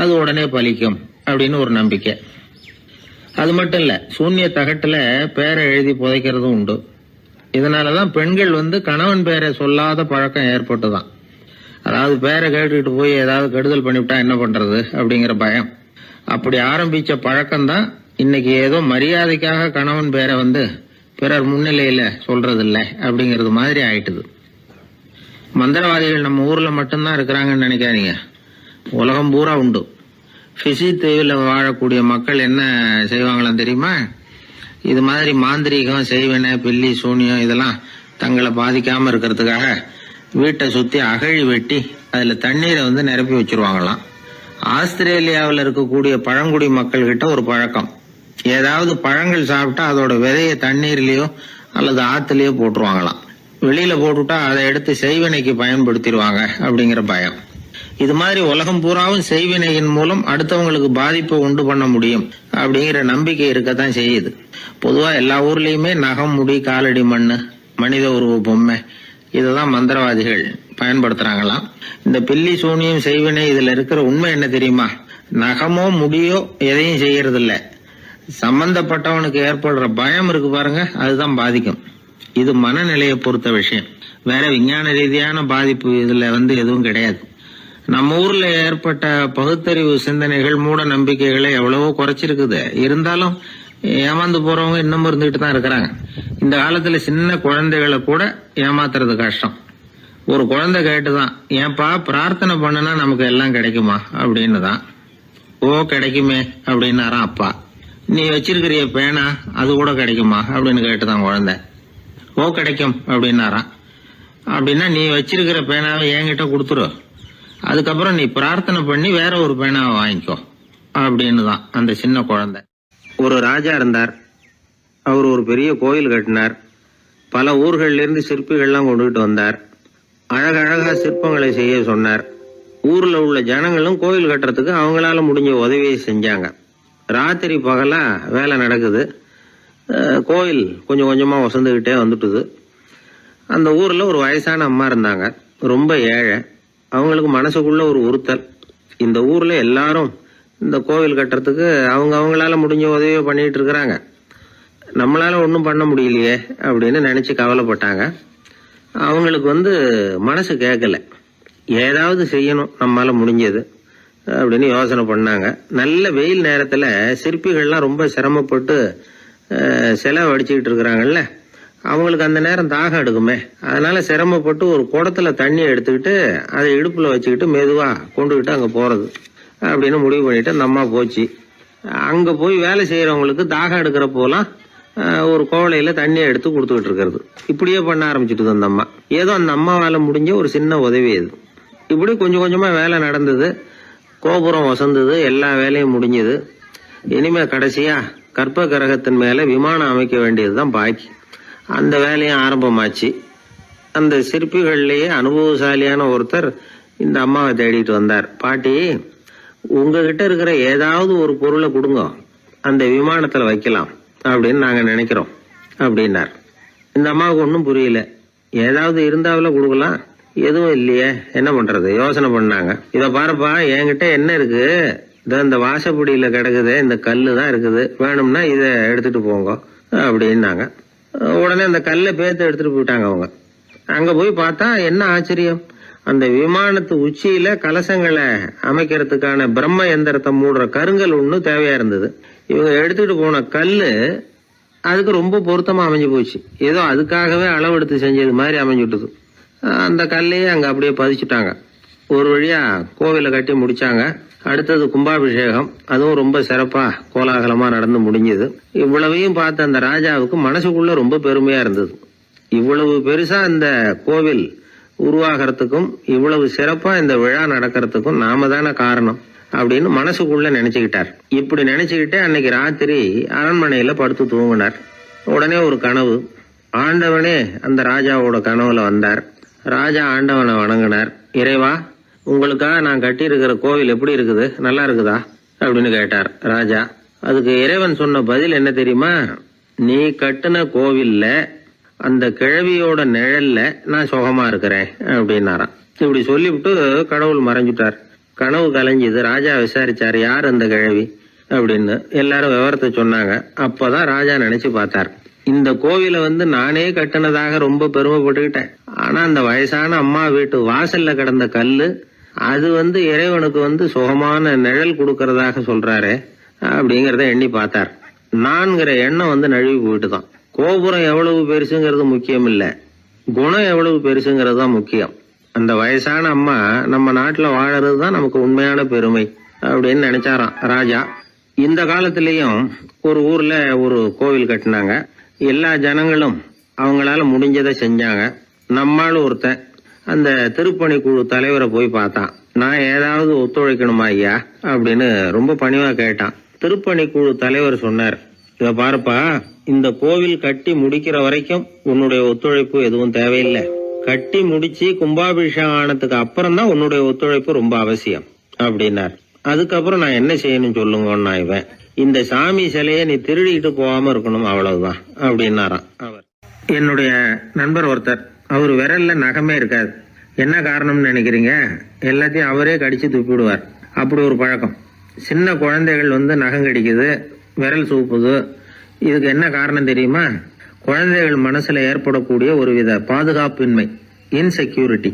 அது உடனே பலிக்கும் அப்படின்னு ஒரு நம்பிக்கை. அது மட்டும் இல்ல, சூன்ய தகட்டுல பேரை எழுதி புதைக்கிறதும் உண்டு. இதனாலதான் பெண்கள் கணவன் பேரை சொல்லாத பழக்கம் ஏற்பட்டுதான். அதாவது பேரை கேட்டுக்கிட்டு போய் ஏதாவது கெடுதல் பண்ணிவிட்டா என்ன பண்றது அப்படிங்கிற பயம். அப்படி ஆரம்பிச்ச பழக்கம்தான் இன்னைக்கு ஏதோ மரியாதைக்காக கணவன் பேரை பிறர் முன்னிலையில சொல்றது இல்ல அப்படிங்கறது மாதிரி ஆயிட்டுது. மந்திரவாதிகள் நம்ம ஊர்ல மட்டும்தான் இருக்கிறாங்கன்னு நினைக்காதீங்க, உலகம் பூரா உண்டு. பிசி தீவில் வாழக்கூடிய மக்கள் என்ன செய்வாங்களாம் தெரியுமா? இது மாதிரி மாந்திரீகம், செய்வன, பில்லி, சூனியம் இதெல்லாம் தங்களை பாதிக்காம இருக்கிறதுக்காக வீட்டை சுத்தி அகழி வெட்டி அதுல தண்ணீரை நிரப்பி வச்சிருவாங்களாம். ஆஸ்திரேலியாவில் இருக்கக்கூடிய பழங்குடி மக்கள் கிட்ட ஒரு பழக்கம், ஏதாவது பழங்கள் சாப்பிட்டா அதோட விதைய தண்ணீர்லயோ அல்லது ஆத்துலயோ போட்டுருவாங்களாம். வெளியில போட்டுட்டா அதை எடுத்து செய்வினைக்கு பயன்படுத்திடுவாங்க அப்படிங்கிற பயம். இது மாதிரி உலகம் பூராவும் செய்வினையின் மூலம் அடுத்தவங்களுக்கு பாதிப்பை உண்டு பண்ண முடியும் அப்படிங்கிற நம்பிக்கை இருக்கத்தான் செய்யுது. பொதுவா எல்லா ஊர்லயுமே நகம், முடி, காலடி மண்ணு, மனித உருவ பொம்மை இததான் மந்திரவாதிகள் பயன்படுத்துறாங்களாம். இந்த பில்லி சூனியம் செய்வினை இதுல இருக்கிற உண்மை என்ன தெரியுமா? நகமோ முடியோ எதையும் செய்யறது இல்ல. சம்பந்தப்பட்டவனுக்கு ஏற்படுற பயம் இருக்கு பாருங்க, அதுதான் பாதிக்கும். இது மனநிலையை பொறுத்த விஷயம். வேற விஞ்ஞான ரீதியான பாதிப்பு இதுல எதுவும் கிடையாது. நம்ம ஊர்ல ஏற்பட்ட பகுத்தறிவு சிந்தனைகள் மூட நம்பிக்கைகளை எவ்வளவோ குறைச்சிருக்குது. இருந்தாலும் ஏமாந்து போறவங்க இன்னமும் இருந்துகிட்டு தான் இருக்கிறாங்க. இந்த காலத்துல சின்ன குழந்தைகளை கூட ஏமாத்துறது கஷ்டம். ஒரு குழந்தை கேட்டுதான், ஏன்பா பிரார்த்தனை பண்ணுனா நமக்கு எல்லாம் கிடைக்குமா அப்படின்னு தான். ஓ கிடைக்குமே அப்படின்னாராம் அப்பா. நீ வச்சிருக்கிறிய பேனா அது கூட கிடைக்குமா அப்படின்னு கேட்டுதான் குழந்தை. ஓ கிடைக்கும் அப்படின்னாராம். அப்படின்னா நீ வச்சிருக்கிற பேனாவை என்கிட்ட கொடுத்துரு, அதுக்கப்புறம் நீ பிரார்த்தனை பண்ணி வேற ஒரு பேனாவை வாங்கிக்கோ அப்படின்னு தான் அந்த சின்ன குழந்தை. ஒரு ராஜா இருந்தார். அவர் ஒரு பெரிய கோயில் கட்டினார். பல ஊர்கள்ல இருந்து சிற்பிகள்லாம் கொண்டுகிட்டு வந்தார். அழகழகா சிற்பங்களை செய்ய சொன்னார். ஊர்ல உள்ள ஜனங்களும் கோயில் கட்டுறதுக்கு அவங்களால முடிஞ்ச உதவியை செஞ்சாங்க. ராத்திரி பகலா வேலை நடக்குது. கோயில் கொஞ்சம் கொஞ்சமா வசந்துகிட்டே வந்துட்டுது. அந்த ஊர்ல ஒரு வயசான அம்மா இருந்தாங்க, ரொம்ப ஏழை. அவங்களுக்கு மனசுக்குள்ள ஒரு உறுத்தல், இந்த ஊர்ல எல்லாரும் இந்த கோவில் கட்டுறதுக்கு அவங்களால முடிஞ்ச உதவியை பண்ணிட்டு இருக்கிறாங்க, நம்மளால ஒன்றும் பண்ண முடியலையே அப்படின்னு நினைச்சு கவலைப்பட்டாங்க. அவங்களுக்கு மனசு கேட்கல, ஏதாவது செய்யணும் நம்மளால முடிஞ்சது அப்படின்னு யோசனை பண்ணாங்க. நல்ல வெயில் நேரத்துல சிற்பிகள்லாம் ரொம்ப சிரமப்பட்டு சிலை வடிச்சுக்கிட்டு இருக்கிறாங்கல்ல, அவங்களுக்கு அந்த நேரம் தாகம் எடுக்குமே. அதனால சிரமப்பட்டு ஒரு குடத்துல தண்ணி எடுத்துக்கிட்டு அதை இடுப்புல வச்சுக்கிட்டு மெதுவா கொண்டுகிட்டு அங்க போறது அப்படின்னு முடிவு பண்ணிட்டு அந்த அம்மா போச்சு. அங்க போய் வேலை செய்யறவங்களுக்கு தாகம் எடுக்கிற போலாம் ஒரு கோவலையில தண்ணியை எடுத்து கொடுத்துக்கிட்டு இருக்கிறது. இப்படியே பண்ண ஆரம்பிச்சுட்டு அந்த அம்மா. ஏதோ அந்த அம்மாவால முடிஞ்ச ஒரு சின்ன உதவி அது. இப்படி கொஞ்சம் கொஞ்சமா வேலை நடந்தது. கோபுரம் வசந்தது, எல்லா வேலையும் முடிஞ்சது. இனிமே கடைசியா கற்ப கிரகத்தின் மேல விமானம் அமைக்க வேண்டியதுதான் பாக்கி. அந்த வேலையும் ஆரம்பமாச்சு. அந்த சிற்பிகள்லயே அனுபவசாலியான ஒருத்தர் இந்த அம்மாவை தேடிட்டு வந்தார். பாட்டி, உங்ககிட்ட இருக்கிற ஏதாவது ஒரு பொருளை கொடுங்க, அந்த விமானத்துல வைக்கலாம் அப்படின்னு நாங்க நினைக்கிறோம் அப்படின்னார். இந்த அம்மாவுக்கு ஒன்றும் புரியல. ஏதாவது இருந்தாவில கொடுக்கலாம், எதுவும் இல்லையே, என்ன பண்றது யோசனை பண்ணாங்க. இத பாருப்பா, என்கிட்ட என்ன இருக்கு, இந்த வாசப்படியில கிடக்குது, இந்த கல்லு தான் இருக்குது, வேணும்னா இத எடுத்துட்டு போங்க அப்படின்னாங்க. உடனே அந்த கல்லை பேத்து எடுத்துட்டு போயிட்டாங்க அவங்க. அங்க போய் பார்த்தா என்ன ஆச்சரியம், அந்த விமானத்து உச்சியில கலசங்களை அமைக்கிறதுக்கான பிரம்ம எந்திரத்தை மூடுற கருங்கல் ஒண்ணு தேவையா இருந்தது. இவங்க எடுத்துட்டு போன கல்லு அதுக்கு ரொம்ப பொருத்தமா அமைஞ்சு போச்சு. ஏதோ அதுக்காகவே அளவெடுத்து செஞ்சது மாதிரி அமைஞ்சுட்டுது. அந்த கல்லையே அங்க அப்படியே பதிச்சுட்டாங்க. ஒரு வழியா கோவிலை கட்டி முடிச்சாங்க. அடுத்தது கும்பாபிஷேகம். அதுவும் ரொம்ப சிறப்பா கோலாகலமா நடந்து முடிஞ்சது. இவ்வளவையும் பார்த்த அந்த ராஜாவுக்கு மனசுக்குள்ள ரொம்ப பெருமையா இருந்தது. இவ்வளவு பெருசா இந்த கோவில் உருவாகிறதுக்கும் இவ்வளவு சிறப்பா இந்த விழா நடக்கிறதுக்கும் நாம தானே காரணம் அப்படின்னு மனசுக்குள்ள நினைச்சுக்கிட்டார். இப்படி நினைச்சுக்கிட்டே அன்னைக்கு ராத்திரி அரண்மனையில படுத்து தூங்கினார். உடனே ஒரு கனவு. ஆண்டவனே அந்த ராஜாவோட கனவுல வந்தார். ராஜா ஆண்டவனை வணங்கினார். இறைவா, உங்களுக்காக நான் கட்டி இருக்கிற கோவில் எப்படி இருக்குது, நல்லா இருக்குதா அப்படின்னு கேட்டார் ராஜா. அதுக்கு இறைவன் சொன்ன பதில் என்ன தெரியுமா? நீ கட்டின கோவில்ல அந்த கிழவியோட நிழல்ல நான் சுகமா இருக்கிறேன் அப்படின்னாராம். இப்படி சொல்லிவிட்டு கடவுள் மறைஞ்சுட்டார். கனவு கலைஞ்சது. ராஜா விசாரிச்சாரு, யார் அந்த கிழவி அப்படின்னு. எல்லாரும் விவரத்தை சொன்னாங்க. அப்பதான் ராஜா நினைச்சு பார்த்தார், இந்த கோவிலை நானே கட்டினதாக ரொம்ப பெருமைப்பட்டுக்கிட்டேன். ஆனா அந்த வயசான அம்மா வீட்டு வாசல்ல கிடந்த கல்லு அது இறைவனுக்கு சுகமான நிழல் கொடுக்கறதாக சொல்றாரு அப்படிங்கறத எண்ணி பார்த்தார். நான்கிற எண்ணம் நழுவி போயிட்டுதான். கோபுரம் எவ்வளவு பெருசுங்கிறது முக்கியம் இல்ல, குணம் எவ்வளவு பெருசுங்கிறது தான் முக்கியம். அந்த வயசான அம்மா நம்ம நாட்டுல வாழறது தான் நமக்கு உண்மையான பெருமை அப்படின்னு நினைச்சாராம் ராஜா. இந்த காலத்திலயும் ஒரு ஊர்ல ஒரு கோவில் கட்டினாங்க. எல்லா ஜனங்களும் அவங்களால முடிஞ்சதை செஞ்சாங்க. நம்மால் ஒருத்தன் அந்த திருப்பணி குழு தலைவரை போய் பார்த்தான். நான் ஏதாவது ஒத்துழைக்கணுமா ஐயா அப்படின்னு ரொம்ப பணிவா கேட்டான். திருப்பணி குழு தலைவர் சொன்னார், இத பாருப்பா, இந்த கோவில் கட்டி முடிக்கிற வரைக்கும் உன்னுடைய ஒத்துழைப்பு எதுவும் தேவையில்லை. கட்டி முடிச்சு கும்பாபிஷேகம் ஆனதுக்கு அப்புறம் தான் உன்னுடைய ஒத்துழைப்பு ரொம்ப அவசியம் அப்படின்னார். அதுக்கப்புறம் நான் என்ன செய்யணும் சொல்லுங்கன்னா, இவன் இந்த சாமி சிலையை நீ திருடிட்டு போகாம இருக்கணும், அவ்வளவுதான் அப்படின்னாராம் அவர். என்னுடைய நண்பர் ஒருத்தர், அவர் விரல்ல நகமே இருக்காது. என்ன காரணம்னு நினைக்கிறீங்க? எல்லாத்தையும் அவரே கடிச்சு துப்பிடுவார். அப்படி ஒரு பழக்கம். சின்ன குழந்தைகள் நகம் கடிக்குது, விரல் சூப்புது. இதுக்கு என்ன காரணம் தெரியுமா? குழந்தைகள் மனசுல ஏற்படக்கூடிய ஒருவித பாதுகாப்பின்மை, இன்செக்யூரிட்டி,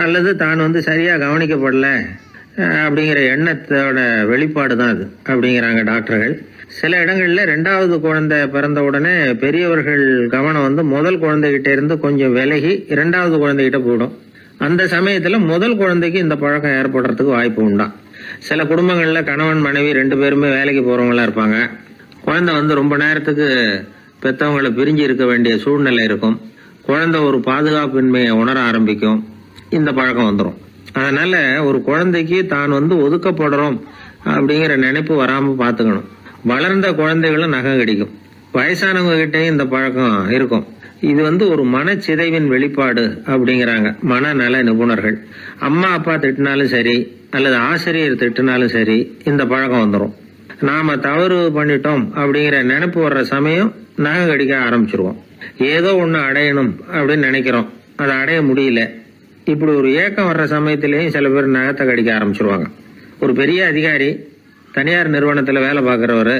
அல்லது தான் சரியா கவனிக்கப்படல அப்படிங்கிற எண்ணத்தோட வெளிப்பாடு தான் அது அப்படிங்கிறாங்க டாக்டர்கள். சில இடங்கள்ல 2வது குழந்தை பிறந்த உடனே பெரியவர்கள் கவனம் முதல் குழந்தைகிட்ட இருந்து கொஞ்சம் விலகி 2வது குழந்தைகிட்ட போயிடும். அந்த சமயத்துல முதல் குழந்தைக்கு இந்த பழக்கம் ஏற்படுறதுக்கு வாய்ப்பு உண்டா. சில குடும்பங்கள்ல கணவன் மனைவி 2 பேருமே வேலைக்கு போறவங்களா இருப்பாங்க. குழந்தை ரொம்ப நேரத்துக்கு பெத்தவங்களை பிரிஞ்சு இருக்க வேண்டிய சூழ்நிலை இருக்கும். குழந்தை ஒரு பாதுகாப்பின்மையை உணர ஆரம்பிக்கும். இந்த பழக்கம் வந்துடும். அதனால ஒரு குழந்தைக்கு தான் ஒதுக்கப்படுறோம் அப்படிங்கிற நினைப்பு வராம பாத்துக்கணும். வளர்ந்த குழந்தைகளும் நகம் கடிக்கும். வயசானவங்க கிட்டையும் இந்த பழக்கம் இருக்கும். இது ஒரு மனச்சிதைவின் வெளிப்பாடு அப்படிங்கிறாங்க மனநல நிபுணர்கள். அம்மா அப்பா திட்டினாலும் சரி, அல்லது ஆசிரியர் திட்டினாலும் சரி, இந்த பழக்கம் வந்துடும். நாம தவறு பண்ணிட்டோம் அப்படிங்கிற நினைப்பு வர்ற சமயம் நகம் கடிக்க ஆரம்பிச்சிருவோம். ஏதோ ஒண்ணு அடையணும் அப்படின்னு நினைக்கிறோம், அதை அடைய முடியல. இப்படி ஒரு ஏக்கம் வர்ற சமயத்திலேயும் சில பேர் நகத்தை கடிக்க ஆரம்பிச்சிருவாங்க. ஒரு பெரிய அதிகாரி, தனியார் நிறுவனத்துல வேலை பார்க்கிறவரு,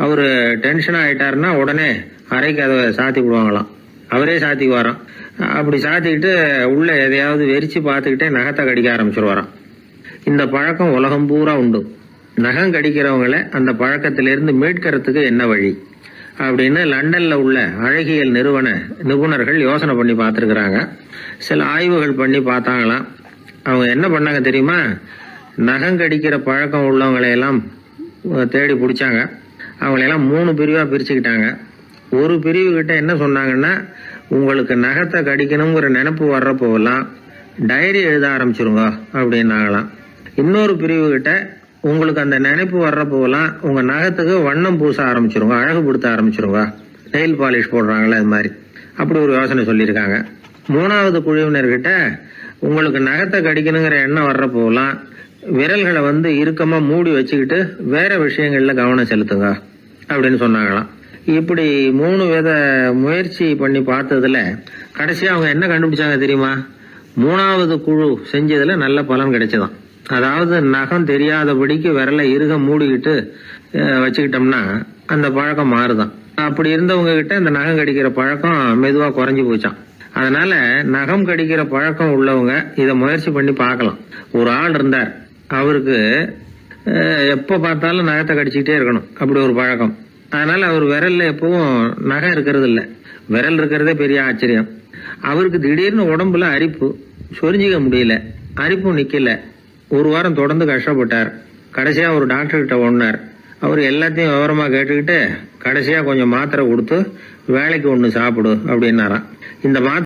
அவரு டென்ஷன் ஆயிட்டாருன்னா உடனே அறைக்கு அதை சாத்தி விடுவாங்களாம். அவரே சாத்திக்குவாராம். அப்படி சாத்திக்கிட்டு உள்ள எதையாவது வெறிச்சு பார்த்துக்கிட்டே நகத்தை கடிக்க ஆரம்பிச்சிருவாராம். இந்த பழக்கம் உலகம் பூரா உண்டு. நகம் கடிக்கிறவங்களை அந்த பழக்கத்திலிருந்து மீட்கிறதுக்கு என்ன வழி அப்படின்னு லண்டன்ல உள்ள அழகியல் நிறுவன நிபுணர்கள் யோசனை பண்ணி பார்த்துருக்குறாங்க. சில ஆய்வுகள் பண்ணி பார்த்தாங்களாம். அவங்க என்ன பண்ணாங்க தெரியுமா? நகம் கடிக்கிற பழக்கம் உள்ளவங்களையெல்லாம் தேடி பிடிச்சாங்க. அவங்களையெல்லாம் 3 பிரிவா பிரிச்சுக்கிட்டாங்க. ஒரு பிரிவு கிட்ட என்ன சொன்னாங்கன்னா, உங்களுக்கு நகத்தை கடிக்கணுங்கிற நினைப்பு வர்றப்போவெல்லாம் டைரி எழுத ஆரம்பிச்சிருங்க அப்படின்னாங்களாம். இன்னொரு பிரிவு கிட்ட, உங்களுக்கு அந்த நினைப்பு வர்றப்போவெல்லாம் உங்க நகத்துக்கு வண்ணம் பூச ஆரம்பிச்சிருங்க, அழகுபடுத்த ஆரம்பிச்சிருங்க, நெயில் பாலிஷ் போடுறாங்களே அது மாதிரி. அப்படி ஒரு யோசனை சொல்லியிருக்காங்க. 3வது குழுவினர்கிட்ட, உங்களுக்கு நகத்தை கடிக்கணுங்கிற எண்ணம் வர்றப்போவெல்லாம் விரல்களை இறுக்கமா மூடி வச்சுக்கிட்டு வேற விஷயங்கள்ல கவனம் செலுத்துங்க அப்படின்னு சொன்னாங்களாம். இப்படி 3 வித முயற்சி பண்ணி பார்த்ததுல கடைசியா அவங்க என்ன கண்டுபிடிச்சாங்க தெரியுமா? 3வது குழு செஞ்சதுல நல்ல பலன் கிடைச்சதாம். அதாவது நகம் தெரியாதபடிக்கு விரலை இறுக மூடிக்கிட்டு வச்சுக்கிட்டோம்னா அந்த பழக்கம் மாறுதான். அப்படி இருந்தவங்க கிட்ட இந்த நகம் கடிக்கிற பழக்கம் மெதுவா குறைஞ்சு போச்சான். அதனால நகம் கடிக்கிற பழக்கம் உள்ளவங்க இதை முயற்சி பண்ணி பார்க்கலாம். ஒரு ஆள் இருந்தார், அவருக்கு எப்ப பார்த்தாலும் நகத்தை கடிச்சுக்கிட்டே இருக்கணும், அப்படி ஒரு பழக்கம். அதனால அவர் விரல்ல எப்பவும் நகம் இருக்கிறது இல்ல, விரல் இருக்கிறதே பெரிய ஆச்சரியம். அவருக்கு திடீர்னு உடம்புல அரிப்பு, சொரிஞ்சிக்க முடியல, அரிப்பும் நிக்கல. 1 வாரம் தொடர்ந்து கஷ்டப்பட்டார். கடைசியா ஒரு டாக்டர் கிட்ட ஓடினார். அவர் எல்லாத்தையும் விவரமா கேட்டுக்கிட்டு கடைசியா கொஞ்சம் மாத்திரை கொடுத்து வேலைக்கு ஒண்ணு சாப்பிடு அப்படின்னாராம். இந்த மாத்திரை